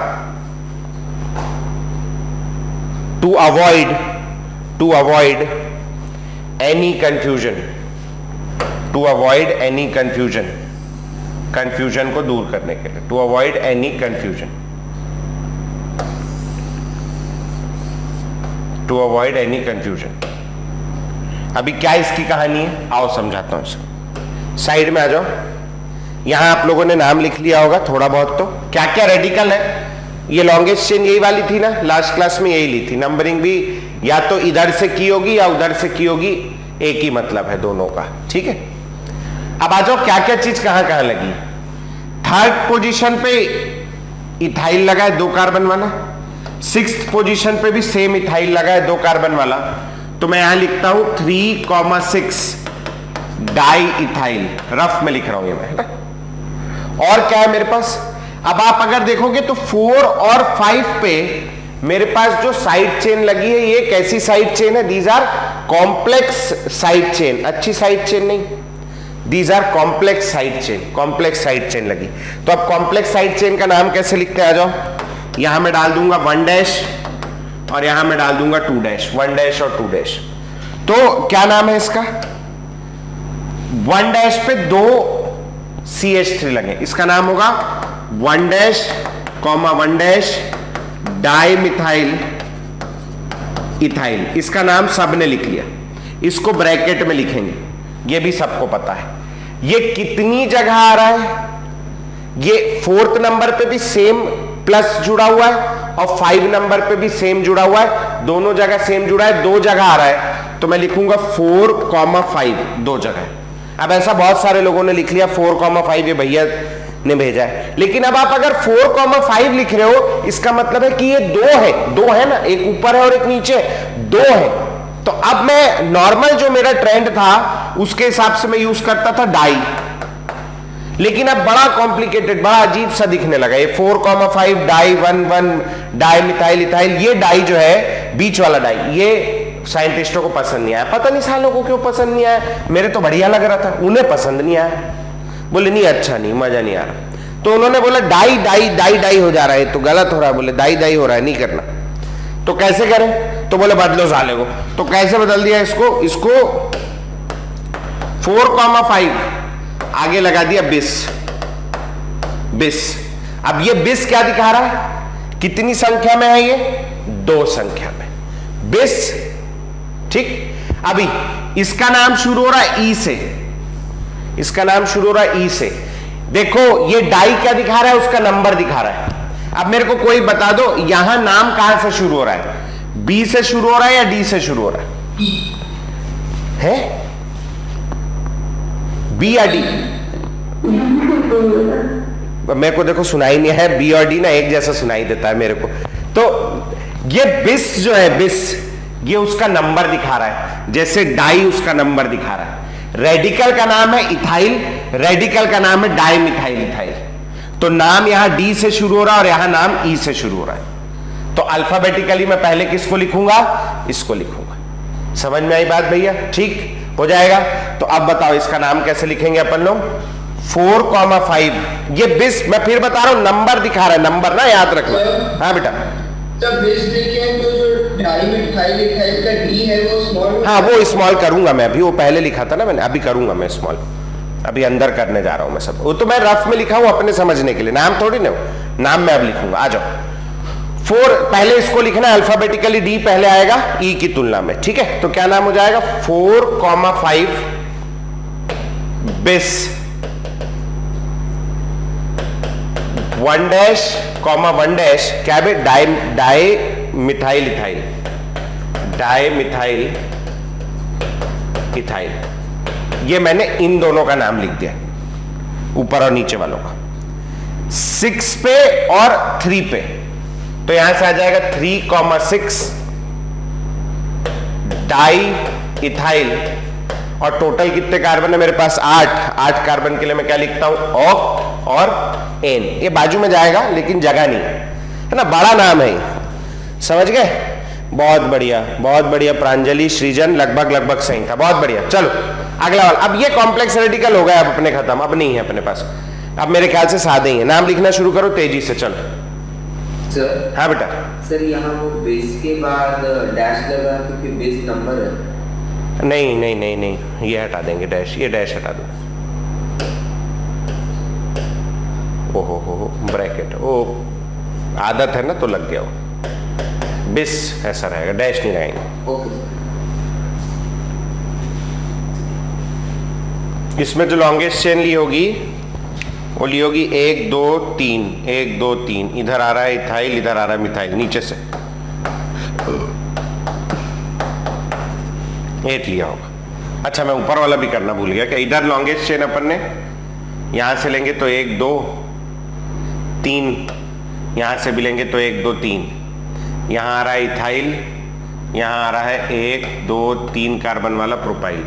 to avoid any confusion को दूर करने के लिए, टू अवॉइड एनी कंफ्यूजन। अभी क्या इसकी कहानी है, आओ समझाता हूं इसको। साइड में आ जाओ। यहां आप लोगों ने नाम लिख लिया होगा थोड़ा बहुत, तो क्या क्या रेडिकल है ये लॉन्गेस्ट चेन यही वाली थी ना, लास्ट क्लास में यही ली थी। नंबरिंग भी या तो इधर से की होगी या उधर से की होगी, एक ही मतलब है दोनों का, ठीक है। अब आ जाओ क्या क्या चीज कहां कहां लगी। थर्ड पोजीशन पे इथाइल लगा है 2 कार्बन वाला, 6th पोजीशन पे भी सेम इथाइल लगा है 2 कार्बन वाला, तो मैं यहां लिखता हूं 3,6 डाई इथाइल, रफ में लिख रहा हूं ये मैं, है ना। और क्या है मेरे पास, अब आप अगर देखोगे तो 4 और 5 पे मेरे पास जो साइड चेन लगी है, ये कैसी साइड चेन है, these are complex side chain, अच्छी साइड चेन नहीं, these are complex side chain, complex side chain लगी। तो अब कॉम्प्लेक्स साइड चेन का नाम कैसे लिखते आ जाओ, यहां मैं डाल दूंगा 1 डैश और यहां मैं डाल दूंगा 2 डैश, 1 डैश और 2 डैश। तो क्या नाम है इसका, 1 डैश पे 2 CH3 लगे, इसका नाम होगा 1 dash, 1 dash di methyl ethyl. इसका नाम सबने लिख लिया, इसको ब्रैकेट में लिखेंगे, ये भी सबको पता है। ये कितनी जगह आ रहा है, ये 4th नंबर पे भी सेम प्लस जुड़ा हुआ है और 5 नंबर पे भी सेम जुड़ा हुआ है, दोनों जगह सेम जुड़ा है, 2 जगह आ रहा है, तो मैं लिखूंगा 4,5 2 जगह। अब ऐसा बहुत सारे लोगों ने लिख लिया 4,5, ये भैया ने भेजा है, लेकिन अब आप अगर 4,5 लिख रहे हो, इसका मतलब है कि ये 2 है ना, एक ऊपर है और एक नीचे, 2 है। तो अब मैं नॉर्मल जो मेरा ट्रेंड था उसके हिसाब से मैं यूज करता था डाई, लेकिन अब बड़ा कॉम्प्लिकेटेड, बड़ा अजीब सा दिखने लगा ये 4,5 डाई 1,1 डाई मिथाइल इथाइल। ये डाई जो है बीच वाला डाई, ये साइंटिस्टों को पसंद नहीं आया, पता नहीं सालों को क्यों पसंद नहीं आया, मेरे तो बढ़िया लग रहा था, उन्हें पसंद नहीं आया, बोले नहीं अच्छा नहीं, मजा नहीं आ रहा। तो उन्होंने बोला डाई डाई डाई डाई हो जा रहा है, तो गलत हो रहा है, बोले डाई डाई हो रहा है, नहीं करना। तो कैसे करें, तो बोले बदलो साले को, तो कैसे बदल दिया इसको 4,5 आगे लगा दिया 20। अब ये 20 क्या दिखा रहा है, कितनी संख्या में है, ये 2 संख्या में 20, ठीक। अभी इसका नाम शुरू हो रहा है ई से, इसका नाम शुरू हो रहा है ई से। देखो ये डाई क्या दिखा रहा है, उसका नंबर दिखा रहा है। अब मेरे को कोई बता दो यहां नाम कहां से शुरू हो रहा है, बी से शुरू हो रहा है या डी से शुरू हो रहा है, बी या डी? मेरे को देखो सुनाई नहीं है, बी और डी ना एक जैसा सुनाई देता है मेरे को। तो ये 20 जो है 20, ये उसका नंबर दिखा रहा है, जैसे डाई उसका नंबर दिखा रहा है। रेडिकल का नाम है इथाइल, रेडिकल का नाम है डाई मिथाइल इथाइल। तो नाम यहां डी से शुरू हो रहा है और यहां नाम ई से शुरू हो रहा है। तो अल्फाबेटिकली मैं पहले किसको लिखूंगा, इसको लिखूंगा। समझ में आई बात भैया, ठीक हो जाएगा। तो अब बताओ इसका नाम कैसे लिखेंगे अपन लोग, 4,5 ये 20, मैं फिर बता रहा हूं नंबर दिखा रहा है, नंबर ना याद रखना। हाँ बेटा, तब 20 लिखे तो जो डाई मिथाइल इथाइल का डी है वो स्मॉल, हाँ वो स्मॉल करूंगा मैं, अभी वो पहले लिखा था ना मैंने, अभी करूंगा मैं स्मॉल, अभी अंदर करने जा रहा हूं मैं सब। वो तो मैं रफ में लिखा हूं अपने समझने के लिए, नाम थोड़ी ना, नाम मैं अब लिखूंगा। आ जाओ 4 पहले इसको लिखना है अल्फाबेटिकली, डी पहले आएगा ई की तुलना में, ठीक है। तो क्या नाम हो जाएगा 4,5 20 1 डैश 1 डैश क्या है, di methyl ethyl, di methyl ethyl. ये मैंने इन दोनों का नाम लिख दिया, ऊपर और नीचे वालों का। 6 पे और 3 पे, तो यहां से आ जाएगा 3,6 डाई इथाइल। और टोटल कितने कार्बन है मेरे पास, 8 कार्बन के लिए मैं क्या लिखता हूं, ऑक और एन। ये बाजू में जाएगा लेकिन जगह नहीं है ना, बड़ा नाम है, समझ गए। बहुत बढ़िया प्रांजलि सृजन, लगभग सही था, बहुत बढ़िया। चलो अगला वाला। अब ये कॉम्प्लेक्स रेडिकल हो गया, अब अपने खत्म, अब नहीं है अपने पास, अब मेरे ख्याल से सादे ही है। नाम लिखना शुरू करो तेजी से, चलो। सर, हाँ बेटा, सर यहाँ वो बेस के बाद डैश लगा क्योंकि बेस नंबर है। नहीं, ये हटा देंगे डैश, ये डैश हटा दो। ओहो हो ब्रैकेट, ओ आदत है ना तो लग गया वो, बिस ऐसा रहेगा, डैश नहीं रहेंगे। ओके। इसमें जो लॉन्गेस्ट चेन ली होगी बोली होगी 1 2 3 1 2 3, इधर आ रहा है इथाइल, इधर आ रहा है मिथाइल, नीचे से 8 लिया होगा। अच्छा मैं ऊपर वाला भी करना भूल गया कि इधर लॉन्गेस्ट चेन अपन ने यहां से लेंगे तो 1 2 3, यहां से भी लेंगे तो 1 2 3, यहां आ रहा है इथाइल, यहां आ रहा है 1 2 3 कार्बन वाला प्रोपाइल,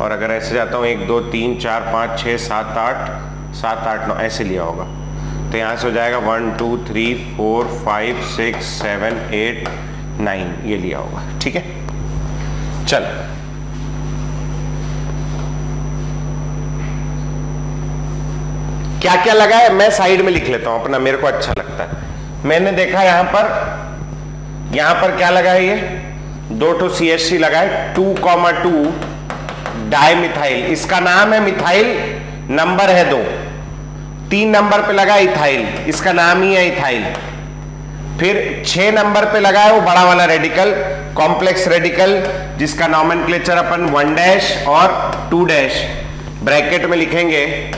और अगर ऐसे जाता हूं 1 2 3 4 5 6 7 8 7 8 9 ऐसे लिया होगा तो यहां से हो जाएगा 1 2 3 4 5 6 7 8 9, ये लिया होगा। ठीक है, चल क्या क्या लगा है मैं साइड में लिख लेता हूं अपना, मेरे को अच्छा लगता है। मैंने देखा यहां पर क्या लगा है, ये 2 ठो CH3 लगा है, 2,2 डाई मिथाइल, इसका नाम है मिथाइल, नंबर है 2। 3 नंबर पे लगा इथाइल, इसका नाम ही है इथाइल। फिर 6 नंबर पे लगा है वो बड़ा वाला रेडिकल, कॉम्प्लेक्स रेडिकल, जिसका नॉमेनक्लेचर अपन 1 डैश और 2 डैश ब्रैकेट में लिखेंगे,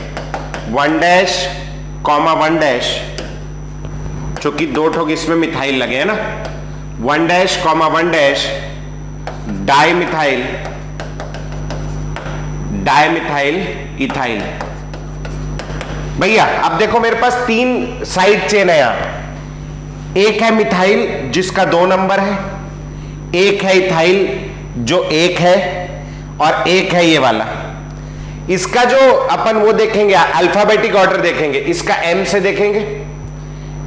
1 डैश कॉमा 1 डैश, चूंकि 2 ठोक इसमें मिथाइल लगे हैं ना, 1 dash comma 1 dash di methyl ethyl. भैया अब देखो मेरे पास 3 साइड चेन है यहां, एक है मिथाइल जिसका 2 नंबर है, एक है इथाइल जो 1 है, और एक है ये वाला। इसका जो अपन वो देखेंगे अल्फाबेटिक ऑर्डर देखेंगे, इसका M से देखेंगे,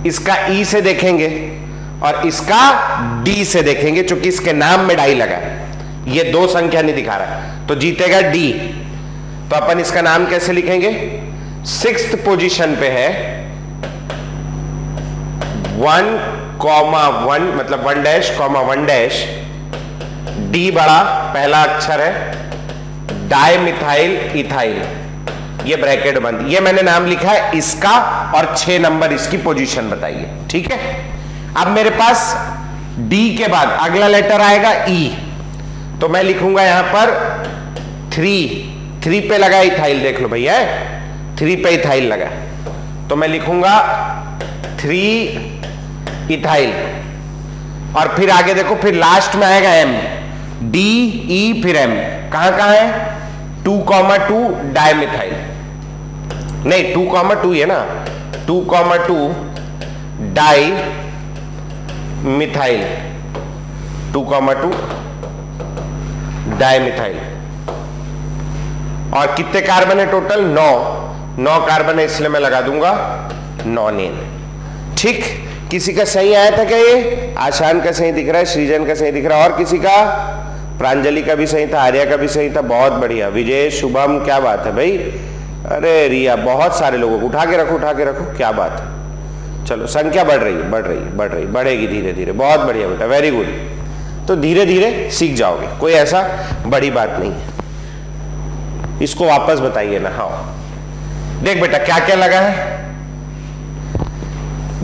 इसका E से देखेंगे, और इसका D से देखेंगे, चूंकि इसके नाम में डाई लगा है, ये 2 संख्या नहीं दिखा रहा है तो जीतेगा D। तो अपन इसका नाम कैसे लिखेंगे, 6th पोजीशन पे है 1,1 मतलब 1 डैश कॉमा 1 डैश, D बड़ा पहला अक्षर है, डाई मिथाइल इथाइल, ये ब्रैकेट बंद, ये मैंने नाम लिखा है इसका, और 6 नंबर इसकी पोजीशन बताइए। ठीक है, अब मेरे पास D के बाद अगला लेटर आएगा E, तो मैं लिखूंगा यहां पर 3 पे लगा इथाइल, देख लो भैया 3 पे इथाइल लगा, तो मैं लिखूंगा 3 इथाइल, और फिर आगे देखो, फिर लास्ट में आएगा M, D E फिर M, कहां है 2,2 डाई मिथाइल, नहीं 2,2 है ना, 2,2 डाई मिथाइल, 2,2 डाई मिथाइल, और कितने कार्बन है टोटल, 9 कार्बन है, इसलिए मैं लगा दूंगा नॉनेन। ठीक, किसी का सही आया था क्या, ये आशान का सही दिख रहा है, सृजन का सही दिख रहा है, और किसी का, प्रांजलि का भी सही था, आर्या का भी सही था, बहुत बढ़िया, विजय शुभम, क्या बात है भाई, अरे रिया, बहुत सारे लोगों को उठा के रखो, क्या बात है। चलो संख्या बढ़ रही, बढ़ेगी धीरे धीरे, बहुत बढ़िया बेटा, वेरी गुड। तो धीरे धीरे सीख जाओगे, कोई ऐसा बड़ी बात नहीं है। इसको वापस बताइए ना। हाँ देख बेटा क्या क्या लगा है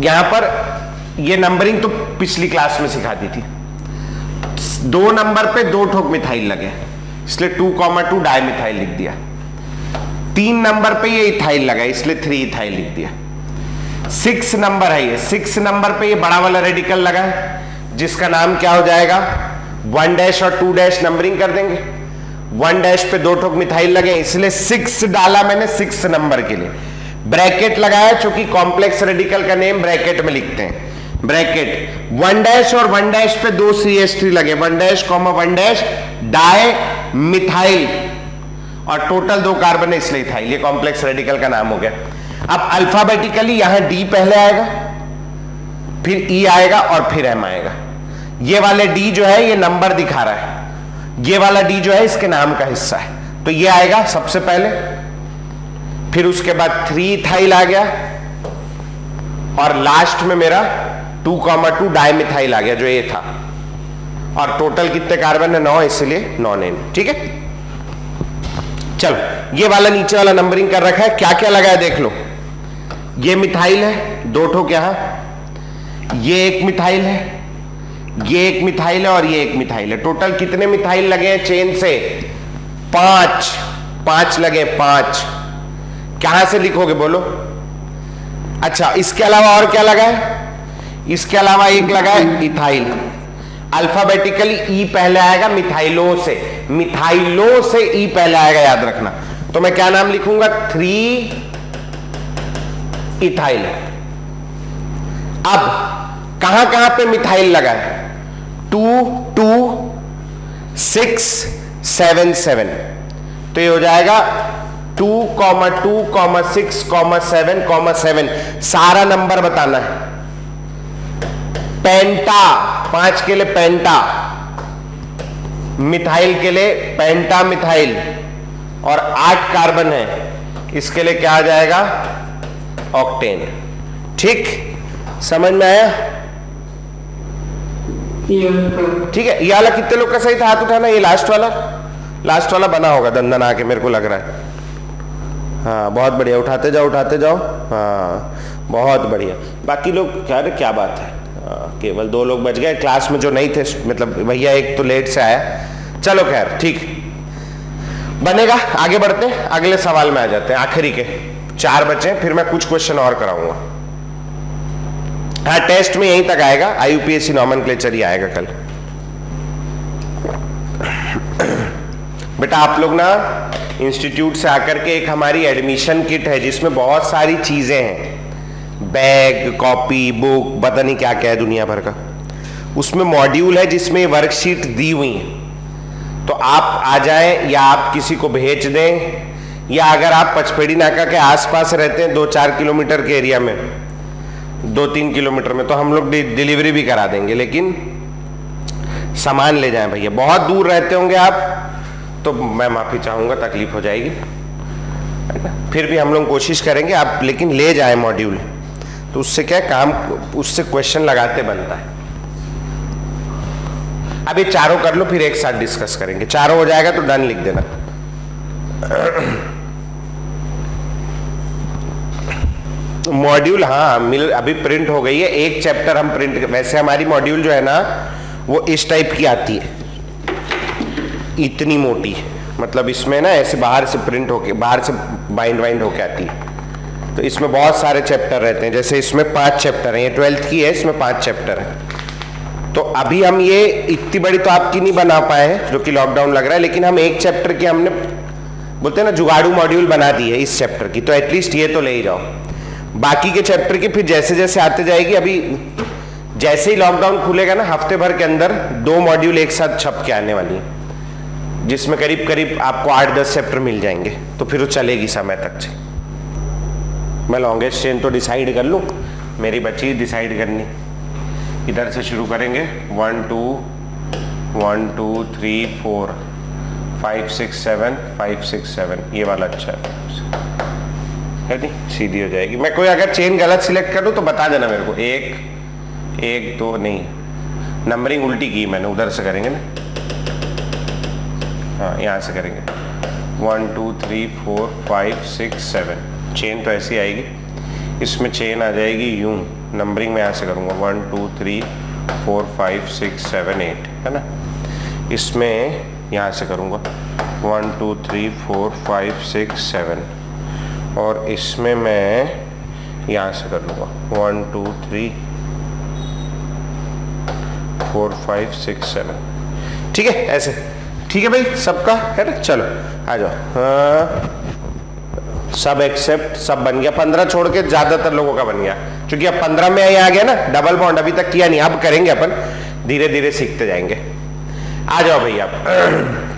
यहां पर, ये नंबरिंग तो पिछली क्लास में सिखा दी थी। 2 नंबर पे 2 ठोक मिथाइल लगे, इसलिए 2,2 डाई मिथाइल लिख दिया। 3 नंबर पे ये इथाइल लगा, इसलिए 3 इथाइल लिख दिया। 6 नंबर है ये, 6 नंबर पे ये बड़ा वाला रेडिकल लगा है, जिसका नाम क्या हो जाएगा, 1 डैश और 2 डैश नंबरिंग कर देंगे। 1 डैश पे 2 ठोक मिथाइल लगे, इसलिए 6 डाला मैंने 6 नंबर के लिए। ब्रैकेट लगाया, चूंकि कॉम्प्लेक्स रेडिकल का नेम ब्रैकेट में लिखते हैं, ब्रैकेट 1 डैश और 1 डैश पे 2 CH3 लगे, 1 dash comma 1 dash di methyl, और टोटल 2 कार्बन है इसलिए इथाइल, ये कॉम्प्लेक्स रेडिकल का नाम हो गया। अब अल्फाबेटिकली यहां D पहले आएगा, फिर E आएगा, और फिर M आएगा। ये वाले D जो है ये नंबर दिखा रहा है, ये वाला D जो है इसके नाम का हिस्सा है, तो ये आएगा सबसे पहले, फिर उसके बाद 3 इथाइल आ गया, और लास्ट में मेरा 2,2 डाई मिथाइल आ गया जो ये था, और टोटल कितने कार्बन है 9, इसलिए नॉनेन। ठीक है, चलो ये वाला नीचे वाला नंबरिंग कर रखा है, क्या क्या लगा है देख लो। ये मिथाइल है 2 ठोक यहां, ये एक मिथाइल है, ये एक मिथाइल है, और ये एक मिथाइल है। टोटल कितने मिथाइल लगे हैं चेन से, 5 लगे, 5। कहां से लिखोगे बोलो? अच्छा, इसके अलावा और क्या लगा है? इसके अलावा एक लगा है इथाइल। अल्फाबेटिकली ई पहले आएगा मिथाइलों से, मिथाइलों से ई पहले आएगा, याद रखना। तो मैं क्या नाम लिखूंगा? 3 इथाइल। अब कहां कहां पे मिथाइल लगा है? 2 2 6 7 7। तो ये हो जाएगा 2, 2, 6, 7, 7। सारा नंबर बताना है। पेंटा, 5 के लिए पेंटा, मिथाइल के लिए पेंटा मिथाइल, और 8 कार्बन है, इसके लिए क्या आ जाएगा? ऑक्टेन। ठीक, समझ में आया? ठीक है। ये वाला कितने लोग का सही था? हाथ उठाना। ये लास्ट वाला बना होगा दंदन आके, मेरे को लग रहा है। हाँ, बहुत बढ़िया, उठाते जाओ। हाँ, बहुत बढ़िया। बाकी लोग क्या बात है, केवल 2 लोग बच गए क्लास में जो नहीं थे, मतलब भैया एक तो लेट से आया। चलो खैर, ठीक बनेगा। आगे बढ़ते हैं, अगले सवाल में आ जाते हैं। आखिरी के 4 बचे हैं, फिर मैं कुछ क्वेश्चन और कराऊंगा। हाँ, टेस्ट में यहीं तक आएगा, IUPAC नॉमेनक्लेचर ही आएगा कल। बेटा आप लोग ना इंस्टीट्यूट से आकर के, एक हमारी एडमिशन किट है जिसमें बहुत सारी चीजें हैं, बैग, कॉपी, बुक, पता नहीं क्या क्या है दुनिया भर का। उसमें मॉड्यूल है जिसमें वर्कशीट दी हुई है। तो आप आ जाएं, या आप किसी को भेज दें, या अगर आप पचपेड़ी नाका के आसपास रहते हैं 2-4 किलोमीटर के एरिया में, 2-3 किलोमीटर में, तो हम लोग डिलीवरी भी करा देंगे। लेकिन सामान ले जाएं भैया। बहुत दूर रहते होंगे आप तो मैं माफी चाहूंगा, तकलीफ हो जाएगी, फिर भी हम लोग कोशिश करेंगे। आप लेकिन ले जाएं मॉड्यूल, तो उससे क्या काम, उससे क्वेश्चन लगाते बनता है। अब ये चारों कर लो, फिर एक साथ डिस्कस करेंगे। चारों हो जाएगा तो डन लिख देना। मॉड्यूल हाँ अभी प्रिंट हो गई है। एक चैप्टर हम प्रिंट, वैसे हमारी मॉड्यूल जो है ना वो इस टाइप की आती है, इतनी मोटी, मतलब इसमें ना ऐसे बाहर से प्रिंट होके, बाहर से बाइंड होके आती है। तो इसमें बहुत सारे चैप्टर रहते हैं। जैसे इसमें 5 चैप्टर हैं, ये 12th की है, इसमें 5 चैप्टर है। तो अभी हम ये इतनी बड़ी तो आपकी नहीं बना पाए हैं, जो कि लॉकडाउन लग रहा है, लेकिन हम एक चैप्टर की, हमने बोलते हैं ना जुगाड़ू मॉड्यूल बना दी है इस चैप्टर की। तो एटलीस्ट ये तो ले ही जाओ। बाकी के चैप्टर की फिर जैसे जैसे आते जाएगी। अभी जैसे ही लॉकडाउन खुलेगा ना, हफ्ते भर के अंदर 2 मॉड्यूल एक साथ छप के आने वाली है, जिसमें करीब करीब आपको 8-10 चैप्टर मिल जाएंगे। तो फिर वो चलेगी समय तक से। मैं लॉन्गेस्ट चेन तो डिसाइड कर लूँ, मेरी बच्ची डिसाइड करनी। इधर से शुरू करेंगे, 1 2 1 2 3 4 5 6 7 5 6 7। ये वाला अच्छा है नहीं, सीधी हो जाएगी। मैं कोई अगर चेन गलत सिलेक्ट कर दूं तो बता देना मेरे को। 1 2 नहीं, नंबरिंग उल्टी की मैंने, उधर से करेंगे ना। हाँ, यहाँ से करेंगे। 1 2 3 4 5 6 7। चेन तो ऐसी आएगी, इसमें चेन आ जाएगी यूं। नंबरिंग में यहाँ से करूँगा 1 2 3 4 5 6 7 8, है ना। इसमें यहाँ से करूँगा 1 2 3 4 5 6 7, और इसमें मैं यहाँ से कर लूँगा 1 2 3 4 5 6 7। ठीक है, ऐसे ठीक है भाई, सबका है ना। चलो आ जाओ। हाँ, सब एक्सेप्ट सब बन गया। 15 छोड़ के ज्यादातर लोगों का बन गया, क्योंकि अब 15 में आ गया ना। डबल बॉन्ड अभी तक किया नहीं, अब करेंगे अपन, धीरे धीरे सीखते जाएंगे। आ जाओ भैया,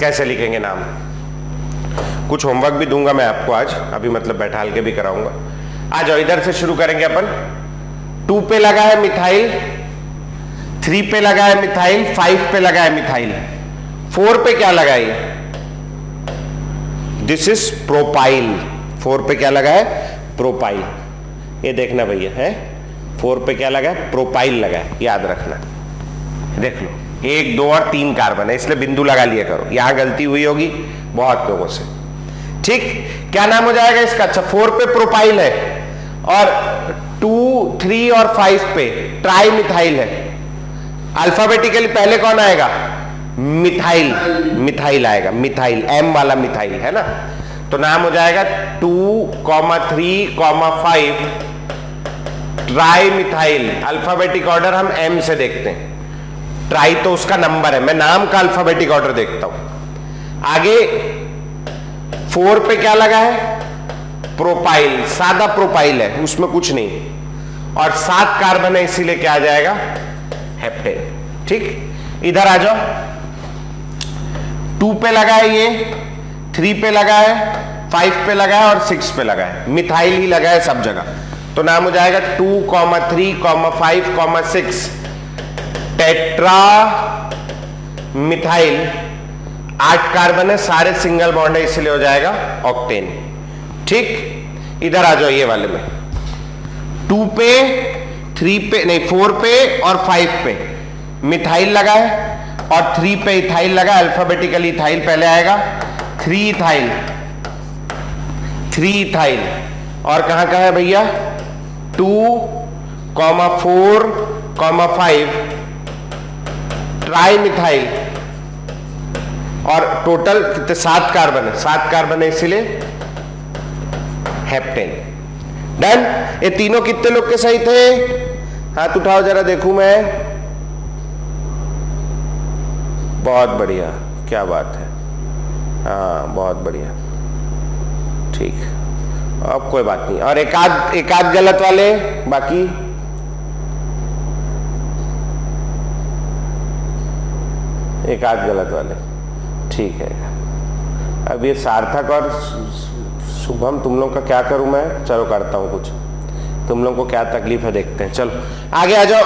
कैसे लिखेंगे नाम। कुछ होमवर्क भी दूंगा मैं आपको आज, अभी मतलब बैठाल के भी कराऊंगा। आ जाओ, इधर से शुरू करेंगे अपन। 2 पे लगा है मिथाइल, 3 पे लगा है मिथाइल, 5 पे लगा है मिथाइल, 4 पे क्या लगा है? This is propyl. 4 पे क्या लगा है? प्रोपाइल। ये देखना भैया है, 4 पे क्या लगा है? प्रोपाइल लगा है, याद रखना। देख लो, 1 2 और 3 कार्बन है, इसलिए बिंदु लगा लिया करो। यहां गलती हुई होगी बहुत लोगों से। ठीक, क्या नाम हो जाएगा इसका? अच्छा, 4 पे प्रोपाइल है, और 2 3 और 5 पे ट्राई मिथाइल है। अल्फाबेटिकली पहले कौन आएगा? मिथाइल। मिथाइल आएगा, मिथाइल, M वाला मिथाइल है ना। तो नाम हो जाएगा 2,3,5 ट्राई मिथाइल। अल्फाबेटिक ऑर्डर हम एम से देखते हैं, ट्राई तो उसका नंबर है, मैं नाम का अल्फाबेटिक ऑर्डर देखता हूं। आगे 4 पे क्या लगा है? प्रोपाइल, सादा प्रोपाइल है, उसमें कुछ नहीं, और 7 कार्बन है, इसीलिए क्या आ जाएगा? हेप्टेन। ठीक, इधर आ जाओ। 2 पे लगा है ये, 3 पे लगा है, 5 पे लगा है और 6 पे लगा है, मिथाइल ही लगा है सब जगह, तो नाम हो जाएगा 2,3,5,6 टेट्रा मिथाइल। 8 कार्बन है, सारे सिंगल बॉन्ड है, इसलिए हो जाएगा ऑक्टेन। ठीक, इधर आ जाओ ये वाले में। 2 पे, 3 पे नहीं, 4 पे और 5 पे मिथाइल लगा है और 3 पे इथाइल लगा। अल्फाबेटिकली इथाइल पहले आएगा, 3 इथाइल, 3 इथाइल। और कहां है भैया? 2,4,5 ट्राई मिथाइल, और टोटल कितने? 7 कार्बन है, 7 कार्बन है, इसीलिए हेप्टेन। डन। ये तीनों कितने लोग के सही थे? हाथ उठाओ जरा देखूं मैं। बहुत बढ़िया, क्या बात है, हाँ बहुत बढ़िया। ठीक, अब कोई बात नहीं। और एक आध गलत वाले बाकी? एक आध गलत वाले, ठीक है। अब ये सार्थक और शुभम, तुम लोग का क्या करूं मैं? चलो करता हूं कुछ, तुम लोग को क्या तकलीफ है देखते हैं। चलो आगे आ जाओ।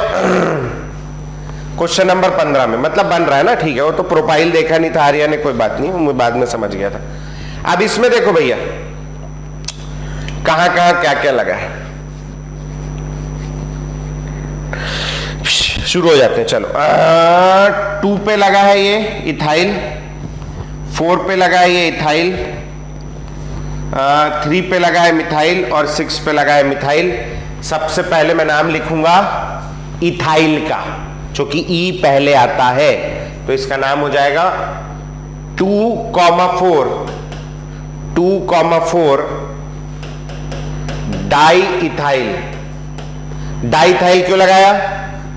क्वेश्चन नंबर 15 में, मतलब बन रहा है ना, ठीक है। वो तो प्रोफाइल देखा नहीं था आर्या ने, कोई बात नहीं, मैं बाद में समझ गया था। अब इसमें देखो भैया कहां कहां क्या क्या लगा है, शुरू हो जाते हैं। चलो 2 पे लगा है ये इथाइल, 4 पे लगा है ये इथाइल, 3 पे लगा है मिथाइल और 6 पे लगा है मिथाइल। सबसे पहले मैं नाम लिखूंगा इथाइल का, जो कि ई पहले आता है, तो इसका नाम हो जाएगा 2,4 डाई इथाइल। डाई इथाइल क्यों लगाया?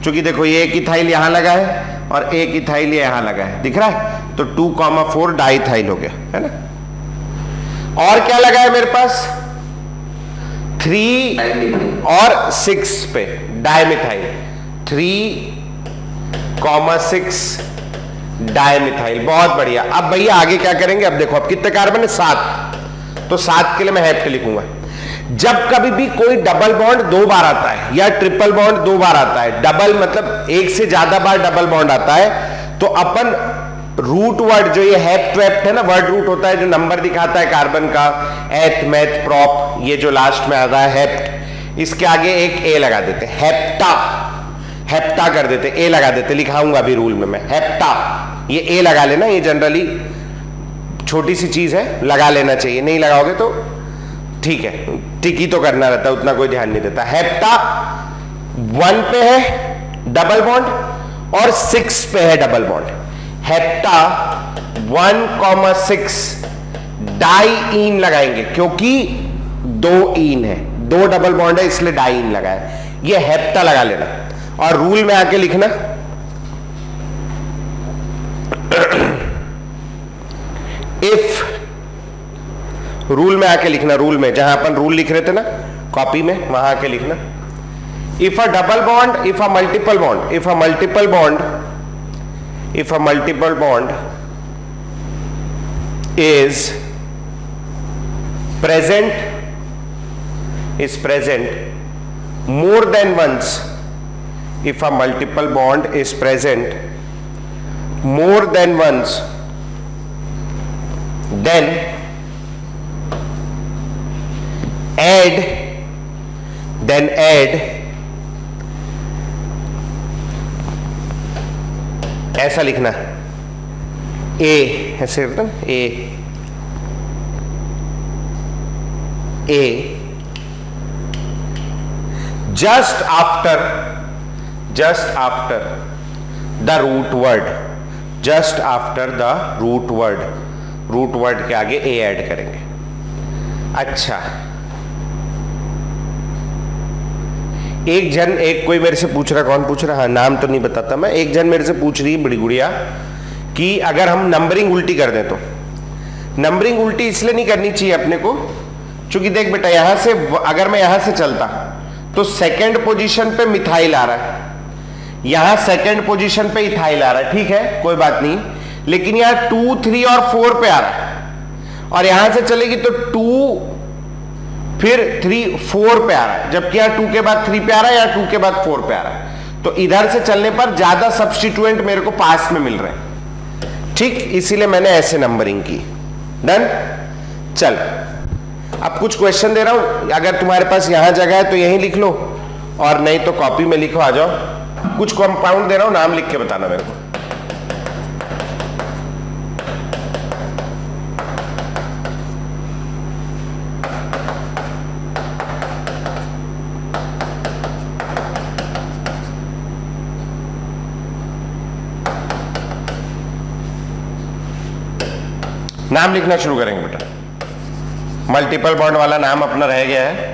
क्योंकि देखो ये एक इथाइल यहां लगा है और एक इथाइल यहां लगा है, दिख रहा है, तो 2,4 डाई इथाइल हो गया, है ना। और क्या लगा है मेरे पास? 3 और 6 पे डाइमिथाइल, 3,6 डाइमिथाइल। बहुत बढ़िया। अब भैया आगे क्या करेंगे? अब देखो, अब कितने कार्बन है? 7, तो 7 के लिए मैं हेप्ट लिखूंगा। जब कभी भी कोई डबल बॉन्ड 2 बार आता है या ट्रिपल बॉन्ड 2 बार आता है, डबल मतलब एक से ज्यादा बार डबल बॉन्ड आता है, तो अपन रूट वर्ड जो ये हेप्ट वेप्ट है ना, वर्ड रूट होता है जो नंबर दिखाता है कार्बन का, एथ मेथ प्रॉप, ये जो लास्ट में आता है हेप्ट, इसके आगे एक ए लगा देते, हेप्टा, हेप्टा कर देते, ए लगा देते, लिखाऊंगा अभी रूल में मैं, हेप्टा, ये ए लगा लेना, ये जनरली छोटी सी चीज है, लगा लेना चाहिए, नहीं लगाओगे तो ठीक है, टिकी तो करना रहता है, उतना कोई ध्यान नहीं देता। हेप्टा 1 पे है डबल बॉन्ड और 6 पे है डबल बॉन्ड। हेप्टा 1,6 डाईइन लगाएंगे, क्योंकि 2 इन है, 2 डबल बॉन्ड है, इसलिए डाईइन लगाए, ये हेप्टा लगा लेना। और रूल में आके लिखना इफ, रूल में आके लिखना, रूल में जहां अपन रूल लिख रहे थे ना कॉपी में, वहां आके लिखना, if a double bond, if a multiple bond, if a multiple bond, if a multiple bond is present more than once, if a multiple bond is present more than once, then add ऐसा लिखना, ए ऐसे करता ना, ए just after the root word, just after the root word, root word के आगे ए add करेंगे, अच्छा, एक कोई मेरे से पूछ रहा, कौन पूछ रहा, हाँ नाम तो नहीं बताता मैं, एक जन मेरे से पूछ रही है बड़ी गुड़िया कि अगर हम नंबरिंग उल्टी कर दें तो। नंबरिंग उल्टी इसलिए नहीं करनी चाहिए अपने को, क्योंकि देख बेटा यहां से अगर मैं यहां से चलता तो सेकंड पोजीशन पे मिथाइल आ रहा है, यहां सेकंड पोजीशन पे इथाइल आ रहा है, ठीक है कोई बात नहीं, लेकिन यहां 2, 3 और 4 पे आ रहा है, और यहां से चलेगी तो 2 फिर 3, 4 पे आ रहा है, जबकि यहां 2 के बाद 3 पे आ रहा है, यहां 2 के बाद 4 पे आ रहा है, तो इधर से चलने पर ज्यादा सब्स्टिट्यूएंट मेरे को पास में मिल रहे हैं, ठीक, इसीलिए मैंने ऐसे नंबरिंग की। डन। चल अब कुछ क्वेश्चन दे रहा हूं, अगर तुम्हारे पास यहां जगह है तो यहीं लिख लो, और नहीं तो कॉपी में लिखो, आ जाओ। कुछ कंपाउंड दे रहा हूं, नाम लिख के बताना मेरे को। नाम लिखना शुरू करेंगे बेटा, मल्टीपल बॉन्ड वाला नाम अपना रह गया है।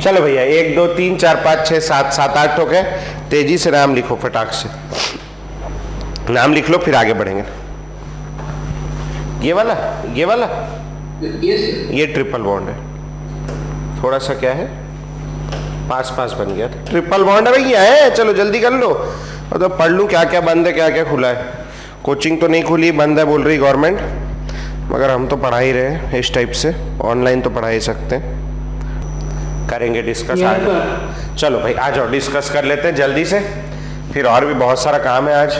चलो भैया 1 2 3 4 5 6 7 7 8 हो गए। तेजी से नाम लिखो, फटाक से नाम लिख लो, फिर आगे बढ़ेंगे। ये वाला ये ट्रिपल बॉन्ड है, थोड़ा सा क्या है पास पास बन गया था, ट्रिपल बॉन्ड है भैया है। चलो जल्दी कर लो, और तो पढ़ लूँ क्या क्या बंद है क्या क्या खुला है। कोचिंग तो नहीं खुली, बंद है बोल रही गवर्नमेंट, मगर हम तो पढ़ा ही रहे हैं इस टाइप से, ऑनलाइन तो पढ़ा ही सकते हैं। करेंगे डिस्कस आज। चलो भाई आ जाओ, डिस्कस कर लेते हैं जल्दी से, फिर और भी बहुत सारा काम है आज,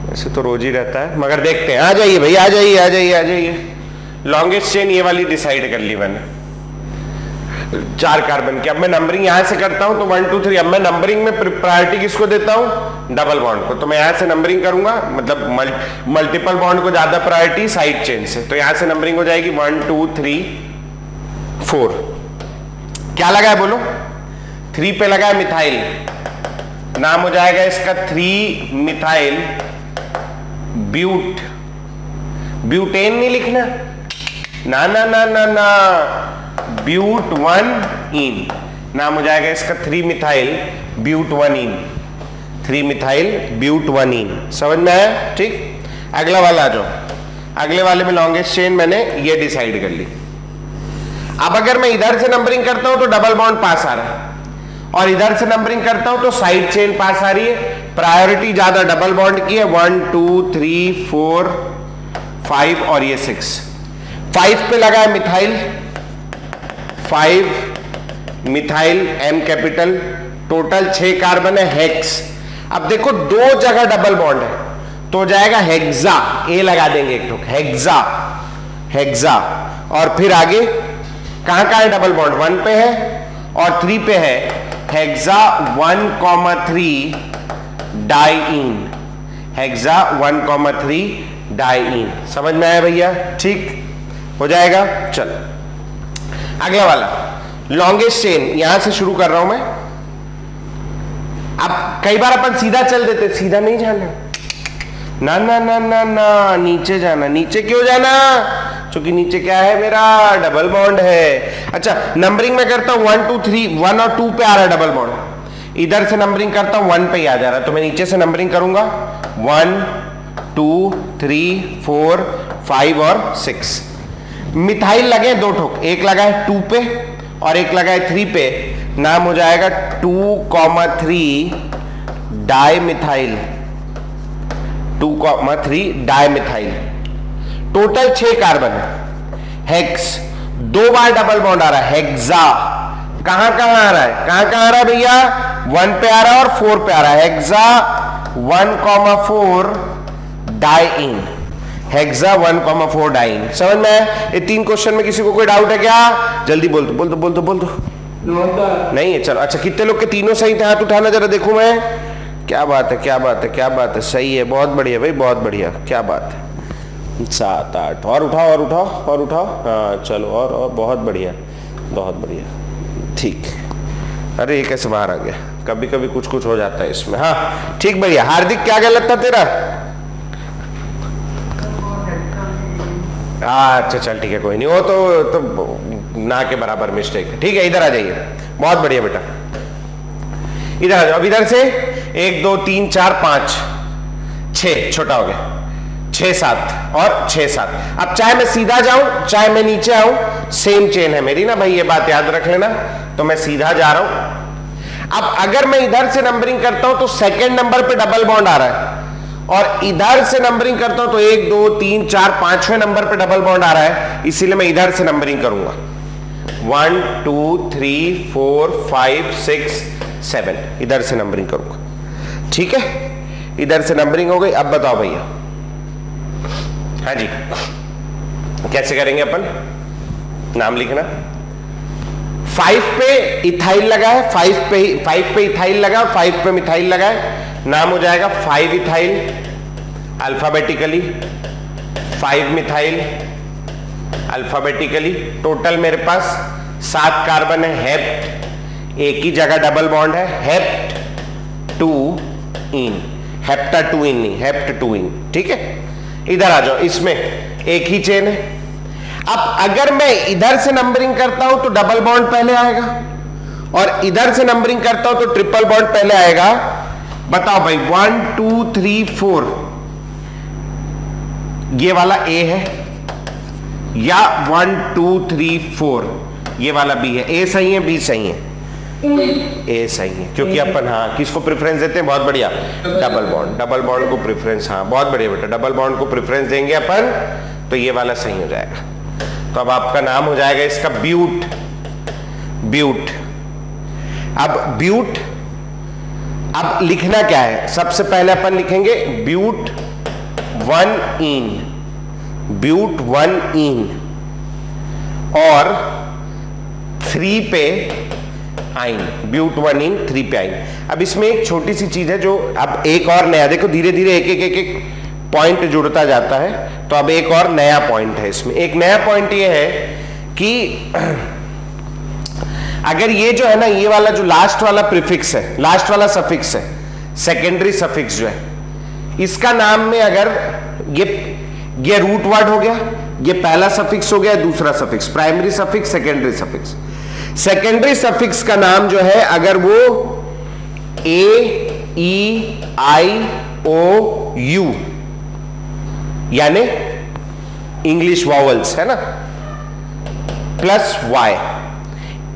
वैसे तो रोज ही रहता है मगर देखते हैं। आ जाइए भाई, आ जाइए आ जाइए आ जाइए। लॉन्गेस्ट चेन ये वाली डिसाइड कर ली मैंने, 4 कार्बन की। अब मैं नंबरिंग यहां से करता हूं तो 1 2 3। अब मैं नंबरिंग में प्रायोरिटी किसको देता हूं, डबल बॉन्ड को, तो मैं यहां से नंबरिंग करूंगा, मतलब मल्टीपल बॉन्ड को ज्यादा प्रायोरिटी साइड चेन से, तो यहां से नंबरिंग हो जाएगी 1 2 3 4। क्या लगा है बोलो, 3 पे लगा है मिथाइल, नाम हो जाएगा इसका 3 मिथाइल ब्यूटेन नहीं लिखना, ना ना ना ना ना, ब्यूट 1 इन, नाम हो जाएगा इसका 3 मिथाइल ब्यूट 1 इन। 3 मिथाइल ब्यूटवनीन। समझ में आया? ठीक, अगला वाला आ जाओ। अगले वाले में लॉन्गेस्ट चेन मैंने ये डिसाइड कर ली। अब अगर मैं इधर से नंबरिंग करता हूं तो डबल बॉन्ड पास आ रहा है, और इधर से नंबरिंग करता हूं तो साइड चेन पास आ रही है। प्रायोरिटी ज्यादा डबल बॉन्ड की है, 1 2 3 4 5 और ये 6। 5 पे लगा है methyl, 5 methyl M capital, total 6 carbon है, हेक्स। अब देखो दो जगह डबल बॉन्ड है तो हो जाएगा हेक्सा, ए लगा देंगे एक ठोक, हेक्सा हेक्सा। और फिर आगे कहां कहां है डबल बॉन्ड? 1 पे है और 3 पे है, हेक्सा 1,3 डाइईन, हेक्सा 1,3 डाइईन। समझ में आया भैया? ठीक हो जाएगा। चल अगला वाला लॉन्गेस्ट चेन, यहां से शुरू कर रहा हूं मैं। अब कई बार अपन सीधा चल देते, सीधा नहीं जाना, ना ना ना ना ना, नीचे जाना। नीचे क्यों जाना? क्योंकि नीचे क्या है मेरा? डबल बॉन्ड है। अच्छा, नंबरिंग में करता हूं 1 2 3, 1 और 2 पे आ रहा है डबल बॉन्ड, इधर से नंबरिंग करता हूं 1 पे ही आ जा रहा है, तो मैं नीचे से नंबरिंग करूंगा 1 2 3 4 5 और 6। मिथाइल लगे दो ठोक, एक लगा है 2 पे और एक लगा है 3 पे, नाम हो जाएगा 2,3 di methyl, 2,3 di methyl. Total 6 carbon है, हेक्स। 2 बार डबल बॉन्ड आ रहा है, हेक्सा। कहां कहां आ रहा है? कहां कहां आ रहा है भैया? 1 पे आ रहा है और 4 पे आ रहा है, हेक्सा 1,4 डाइईन, हेक्सा 1,4 डाइईन। समझ में आया? ये 3 क्वेश्चन में किसी को कोई डाउट है क्या? जल्दी बोल दो, बोल दो, बोल दो, बोल दो। नहीं है, चलो। अच्छा, कितने लोग के तीनों सही थे? हाथ उठाना जरा देखूं मैं। क्या बात है, क्या बात है, क्या बात है, सही है, बहुत बढ़िया भाई, बहुत बढ़िया, क्या बात है। 7 8 और उठाओ, और उठाओ, और उठाओ। हाँ चलो, और बहुत बढ़िया, बहुत बढ़िया, ठीक। अरे ये कैसे बाहर आ गया? कभी कभी कुछ कुछ हो जाता है इसमें। हाँ ठीक, बढ़िया। हार्दिक क्या गलत था तेरा? अच्छा चल ठीक है, कोई नहीं, वो तो ना के बराबर मिस्टेक है। ठीक है, इधर आ जाइए, बहुत बढ़िया बेटा, इधर आ जाओ। अब इधर से 1 2 3 4 5 6, छोटा हो गया, 6 7 और 6 7। अब चाहे मैं सीधा जाऊं चाहे मैं नीचे आऊं, सेम चेन है मेरी ना भाई, ये बात याद रख लेना। तो मैं सीधा जा रहा हूं। अब अगर मैं इधर से नंबरिंग करता हूं तो सेकंड नंबर पे डबल बॉन्ड आ रहा है, और इधर से नंबरिंग करता हूं तो 1 2 3 4 5वें नंबर पे डबल बॉन्ड आ रहा है, इसीलिए मैं इधर से नंबरिंग करूंगा 1 2 3 4 5 6 7, इधर से नंबरिंग करूंगा। ठीक है, इधर से नंबरिंग हो गई। अब बताओ भैया, हाँ जी, कैसे करेंगे अपन? नाम लिखना। 5 पे इथाइल लगा है, 5 पे इथाइल लगा, 5 पे मिथाइल लगा है, नाम हो जाएगा 5 ethyl alphabetically, 5 methyl alphabetically. Total मेरे पास 7 कार्बन है, हेप्ट, एक ही जगह डबल बॉन्ड है, हेप्ट 2 इन, हेप्टा 2 इन नहीं, हेप्ट 2 इन। ठीक है, इधर आ जाओ, इसमें एक ही चेन है। अब अगर मैं इधर से नंबरिंग करता हूं तो डबल बॉन्ड पहले आएगा, और इधर से नंबरिंग करता हूं तो ट्रिपल बॉन्ड पहले आएगा। बताओ भाई, 1 2 3 4, ये वाला ए है, या 1 2 3 4 ये वाला बी है? ए सही है, बी सही है? ए सही है, क्योंकि अपन हाँ किसको प्रेफरेंस देते हैं? बहुत बढ़िया, डबल बॉन्ड, डबल बॉन्ड को प्रेफरेंस। हाँ बहुत बढ़िया बेटा, डबल बॉन्ड को प्रेफरेंस देंगे अपन, तो ये वाला सही हो जाएगा। तो अब आपका नाम हो जाएगा इसका ब्यूट, ब्यूट। अब ब्यूट, अब लिखना क्या है? सबसे पहले अपन लिखेंगे ब्यूट 1 इन, ब्यूट 1 इन, और 3 पे आइन, ब्यूट 1 इन 3 पे आइन। अब इसमें एक छोटी सी चीज है जो अब एक और नया, देखो धीरे धीरे एक पॉइंट जुड़ता जाता है, तो अब एक और नया पॉइंट है इसमें। एक नया पॉइंट ये है कि अगर ये जो है ना, ये वाला जो लास्ट वाला प्रीफिक्स है, लास्ट वाला सफिक्स है, सेकेंडरी सफिक्स जो है, इसका नाम में अगर ये रूट वर्ड हो गया, ये पहला सफिक्स हो गया, दूसरा suffix, primary suffix, secondary suffix. Secondary suffix का नाम जो है, अगर वो ए E-I-O-U, यानी इंग्लिश वॉवल्स है ना, प्लस वाई।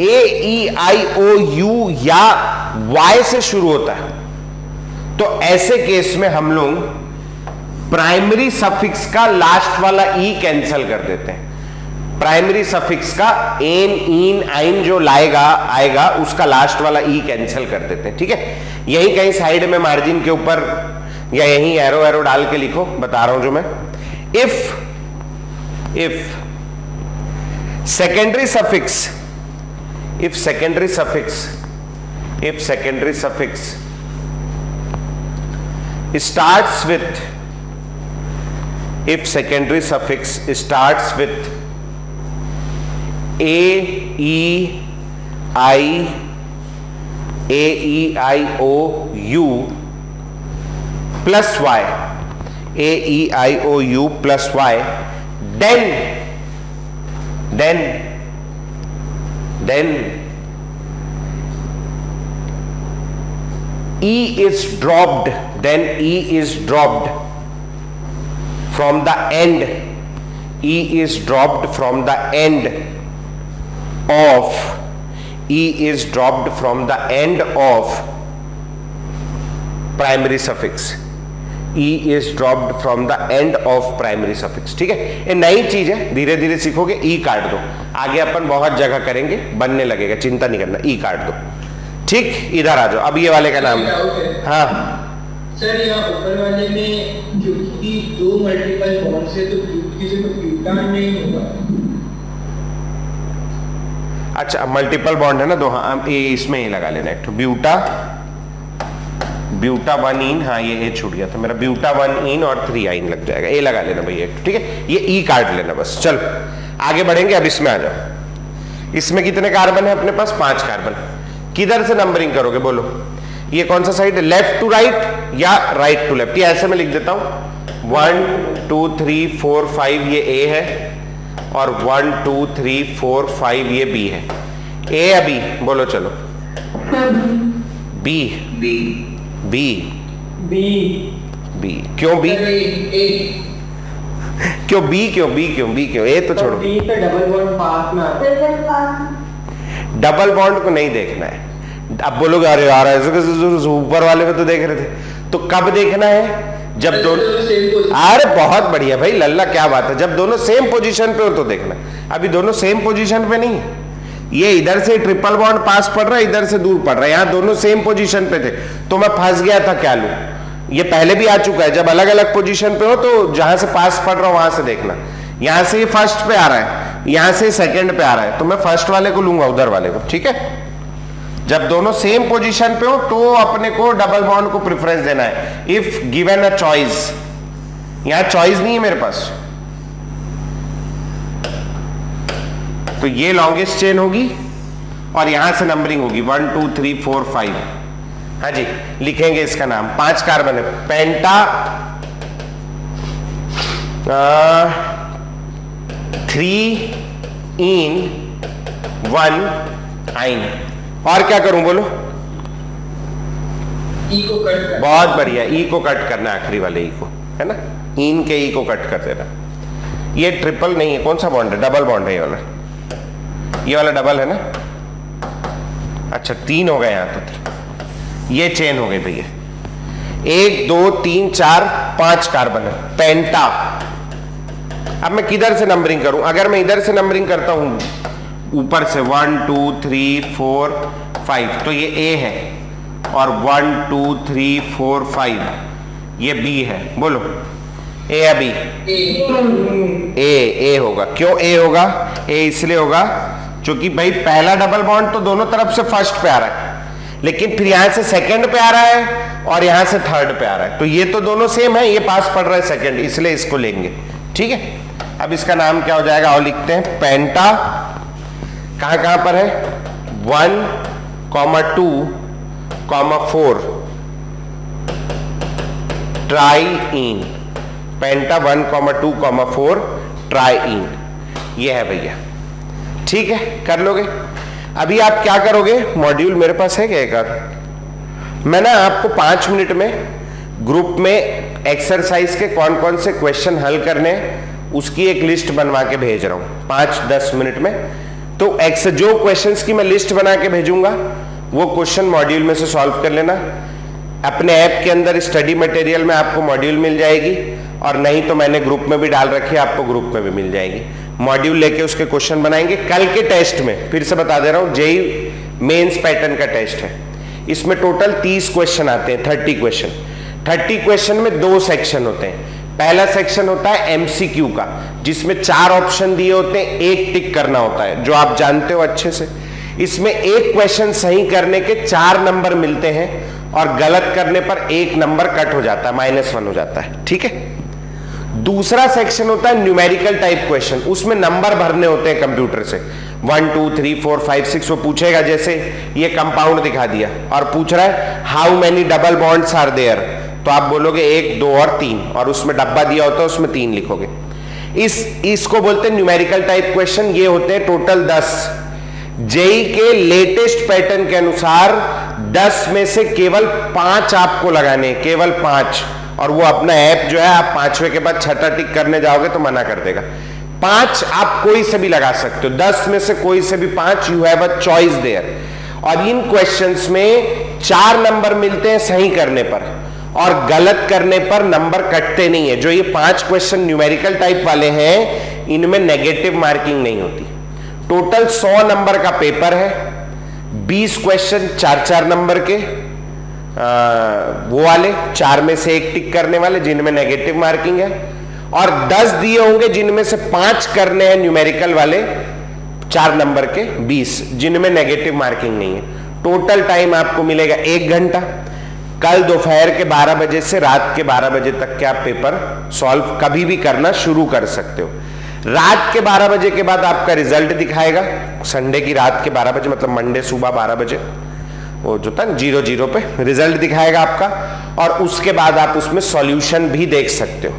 A-E-I-O-U या Y से शुरू होता है, तो ऐसे केस में हम लोग प्राइमरी सफिक्स का लास्ट वाला ई कैंसिल कर देते हैं। प्राइमरी सफिक्स का एन, इन, आइन जो आएगा उसका लास्ट वाला ई कैंसिल कर देते हैं। ठीक है, यही कहीं साइड में मार्जिन के ऊपर या यहीं एरो डाल के लिखो, बता रहा हूं जो मैं। If secondary suffix starts with A-E-I-O-U plus Y, A-E-I-O-U plus Y, then E is dropped from the end, of primary suffix, ठीक है। ये नई चीज है, धीरे धीरे सीखोगे। ई काट दो, आगे अपन बहुत जगह करेंगे, बनने लगेगा, चिंता नहीं करना। ई काट दो, ठीक। इधर आ जाओ, अब ये वाले का नाम है। हाँ सर, यहाँ ऊपर वाले में क्योंकि दो मल्टीपल बॉन्ड से तो किसी को ब्यूटान नहीं होगा। अच्छा, मल्टीपल बॉन्ड है ना दो, हाँ ये इसमें ही लगा लेना एक तो ब्यूटा 1 इन, हाँ ये छूट गया था मेरा, ब्यूटा 1 इन और 3 आइन लग जाएगा, ये लगा लेना भैया, ठीक है। ये ई काट लेना बस। चलो आगे बढ़ेंगे, अब इसमें आ जाओ। इसमें कितने कार्बन है अपने पास? 5 कार्बन। किधर से नंबरिंग करोगे बोलो? ये कौन सा साइड है, लेफ्ट टू राइट या राइट टू लेफ्ट? ये ऐसे में लिख देता हूं, 1 2 3 4 5 ये ए है, और 1 2 3 4 5 ये बी है। ए या बी बोलो, चलो। B B B B B क्यों बी? क्यों बी क्यों बी क्यों बी क्यों? ए तो छोड़ो, बी पे डबल बॉन्ड पास में आता है। डबल बॉन्ड को नहीं देखना है। अब बोलोगे अरे यार ऐसे कैसे, ऊपर वाले में तो देख रहे थे। तो कब देखना है? जब दोनों, अरे बहुत बढ़िया भाई लल्ला, क्या बात है, जब दोनों सेम पोजीशन पे हो तो देखना। अभी दोनों सेम पोजीशन पे नहीं है, ये इधर से ट्रिपल बॉन्ड पास पड़ रहा है, इधर से दूर पड़ रहा है। यहाँ दोनों सेम पोजीशन पे थे तो मैं फंस गया था, क्या लूं? ये पहले भी आ चुका है, जब अलग अलग पोजीशन पे हो तो जहां से पास पड़ रहा हूं वहां से देखना। यहां से फर्स्ट पे आ रहा है, यहां से सेकंड पे आ रहा है, तो मैं फर्स्ट वाले को लूंगा, उधर वाले को, ठीक है। जब दोनों सेम पोजीशन पे हो तो अपने को डबल बॉन्ड को प्रेफरेंस देना है। इफ गिवन अ चॉइस, यहां चॉइस नहीं है मेरे पास, तो ये लॉन्गेस्ट चेन होगी और यहां से नंबरिंग होगी 1 2 3 4 5। हाँ जी, लिखेंगे इसका नाम। 5 कार्बन है, पेंटा 3 इन 1 आइन। और क्या करूं बोलो? ई को कट कर, बहुत बढ़िया, ई को कट करना है, आखिरी वाले ई को, है ना, इन के ई को कट कर देना। ये ट्रिपल नहीं है, कौन सा बॉन्ड है? डबल बॉन्ड है ये वाला, ये वाला डबल है ना। अच्छा 3 हो गए यहां तो, ये चेन हो गई भैया। 1 2 3 4 5 कार्बन है, पेंटा। अब मैं किधर से नंबरिंग करूं? अगर मैं इधर से नंबरिंग करता हूं ऊपर से 1 2 3 4 5, तो ये ए है, और 1 2 3 4 5 ये बी है। बोलो ए या बी? ए होगा। क्यों ए होगा? ए इसलिए होगा क्योंकि भाई पहला डबल बॉन्ड तो दोनों तरफ से फर्स्ट पे आ रहा है, लेकिन फिर यहां से सेकंड पे आ रहा है और यहां से थर्ड पे आ रहा है, तो ये तो दोनों सेम है, ये पास पड़ रहा है सेकंड, इसलिए इसको लेंगे, ठीक है। अब इसका नाम क्या हो जाएगा और लिखते हैं, पेंटा। कहां कहां पर है? 1 2 4 ट्राईइन। पेंटा 1 2 4 ट्राईइन, ये है भैया, ठीक है, कर लोगे। अभी आप क्या करोगे? मॉड्यूल मेरे पास है क्या एक? मैं ना आपको 5 मिनट में ग्रुप में एक्सरसाइज के कौन कौन से क्वेश्चन हल करने हैं उसकी एक लिस्ट बनवा के भेज रहा हूं 5-10 मिनट में। तो जो क्वेश्चंस की मैं लिस्ट बना के भेजूंगा वो क्वेश्चन मॉड्यूल में से सॉल्व कर लेना। अपने ऐप के अंदर स्टडी मटेरियल में आपको मॉड्यूल मिल जाएगी, और नहीं तो मैंने ग्रुप में भी डाल रखी है, आपको ग्रुप में भी मिल जाएगी। मॉड्यूल लेके उसके क्वेश्चन बनाएंगे। कल के टेस्ट में फिर से बता दे रहा हूं, जेईई मेंस पैटर्न का टेस्ट है, इसमें टोटल 30 क्वेश्चन आते हैं, 30 क्वेश्चन। 30 क्वेश्चन में 2 सेक्शन होते हैं। पहला सेक्शन होता है एमसीक्यू का, जिसमें 4 ऑप्शन दिए होते हैं, एक टिक करना होता है, जो आप जानते हो अच्छे से। इसमें एक क्वेश्चन सही करने के 4 नंबर मिलते हैं, और गलत करने पर 1 नंबर कट हो जाता है, -1 हो जाता है, ठीक है। दूसरा सेक्शन होता है न्यूमेरिकल टाइप क्वेश्चन, उसमें नंबर भरने होते हैं कंप्यूटर से, 1 2 3 4 5 6। वो पूछेगा, जैसे ये कंपाउंड दिखा दिया और पूछ रहा है how many double bonds are there, तो आप बोलोगे 1 2 और 3, और उसमें डब्बा दिया होता है उसमें 3 लिखोगे। इसको बोलते हैं न्यूमेरिकल टाइप क्वेश्चन। ये होते हैं टोटल 10। जेईई के लेटेस्ट पैटर्न के अनुसार 10 में से केवल 5 आपको लगाने, केवल 5। और वो अपना ऐप जो है, आप 5वें के बाद 6ठा टिक करने जाओगे तो मना कर देगा। 5 आप कोई से भी लगा सकते हो, 10 में से कोई से भी 5, you have a choice there. और इन क्वेश्चंस में 4 नंबर मिलते हैं सही करने पर, और गलत करने पर नंबर कटते नहीं है। जो ये 5 क्वेश्चन न्यूमेरिकल टाइप वाले हैं, इनमें नेगेटिव मार्किंग नहीं होती। टोटल 100 नंबर का पेपर है, 20 क्वेश्चन 4-4 नंबर के, वो वाले 4 में से 1 टिक करने वाले जिनमें नेगेटिव मार्किंग है, और 10 दिए होंगे जिनमें से 5 करने हैं न्यूमेरिकल वाले 4 नंबर के, 20 जिनमें नेगेटिव मार्किंग नहीं है। टोटल टाइम आपको मिलेगा 1 घंटा। कल दोपहर के 12 बजे से रात के 12 बजे तक के आप पेपर सॉल्व कभी भी करना शुरू कर सकते हो। रात के 12 बजे के बाद आपका रिजल्ट दिखाएगा, संडे की रात के 12 बजे, मतलब मंडे सुबह 12 बजे, वो जो था 00 पे रिजल्ट दिखाएगा आपका, और उसके बाद आप उसमें सॉल्यूशन भी देख सकते हो,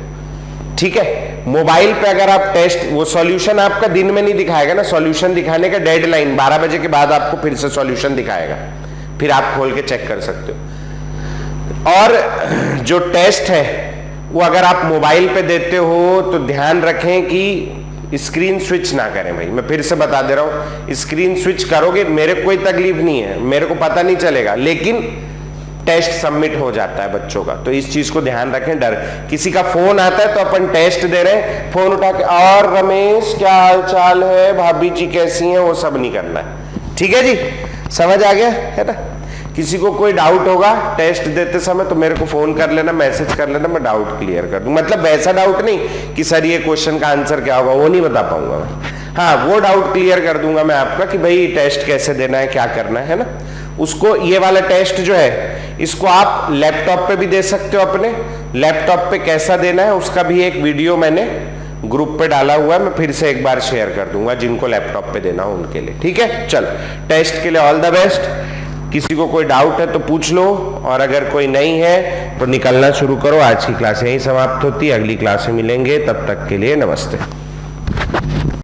ठीक है। मोबाइल पे अगर आप टेस्ट, वो सॉल्यूशन आपका दिन में नहीं दिखाएगा ना, सॉल्यूशन दिखाने का डेडलाइन 12 बजे के बाद आपको फिर से सॉल्यूशन दिखाएगा, फिर आप खोल के चेक कर सकते हो। और जो टेस्ट है वो अगर आप मोबाइल पे देते हो तो ध्यान रखें कि स्क्रीन स्विच ना करें भाई। मैं फिर से बता दे रहा हूं, स्क्रीन स्विच करोगे मेरे को कोई तकलीफ नहीं है, मेरे को पता नहीं चलेगा, लेकिन टेस्ट सबमिट हो जाता है बच्चों का, तो इस चीज को ध्यान रखें। डर किसी का फोन आता है तो अपन टेस्ट दे रहे हैं, फोन उठा के और रमेश क्या हाल चाल है, भाभी जी कैसी हैं, वो सब नहीं करना है, ठीक है जी। समझ आ गया है ना। किसी को कोई डाउट होगा टेस्ट देते समय तो मेरे को फोन कर लेना, मैसेज कर लेना, मैं डाउट क्लियर कर दूं। मतलब वैसा डाउट नहीं कि सर ये क्वेश्चन का आंसर क्या होगा, वो नहीं बता पाऊंगा मैं। हाँ, वो डाउट क्लियर कर दूंगा मैं आपका कि भाई टेस्ट कैसे देना है, क्या करना है ना। उसको ये वाला टेस्ट जो है, इसको आप लैपटॉप पे भी दे सकते हो, अपने लैपटॉप पे कैसा देना है उसका भी एक वीडियो मैंने ग्रुप पे डाला हुआ है, मैं फिर से एक बार शेयर कर दूंगा जिनको लैपटॉप पे देना हो उनके लिए, ठीक है। चलो, टेस्ट के लिए ऑल द बेस्ट। किसी को कोई डाउट है तो पूछ लो, और अगर कोई नहीं है तो निकलना शुरू करो। आज की क्लास यहीं समाप्त होती है, अगली क्लास में मिलेंगे, तब तक के लिए नमस्ते।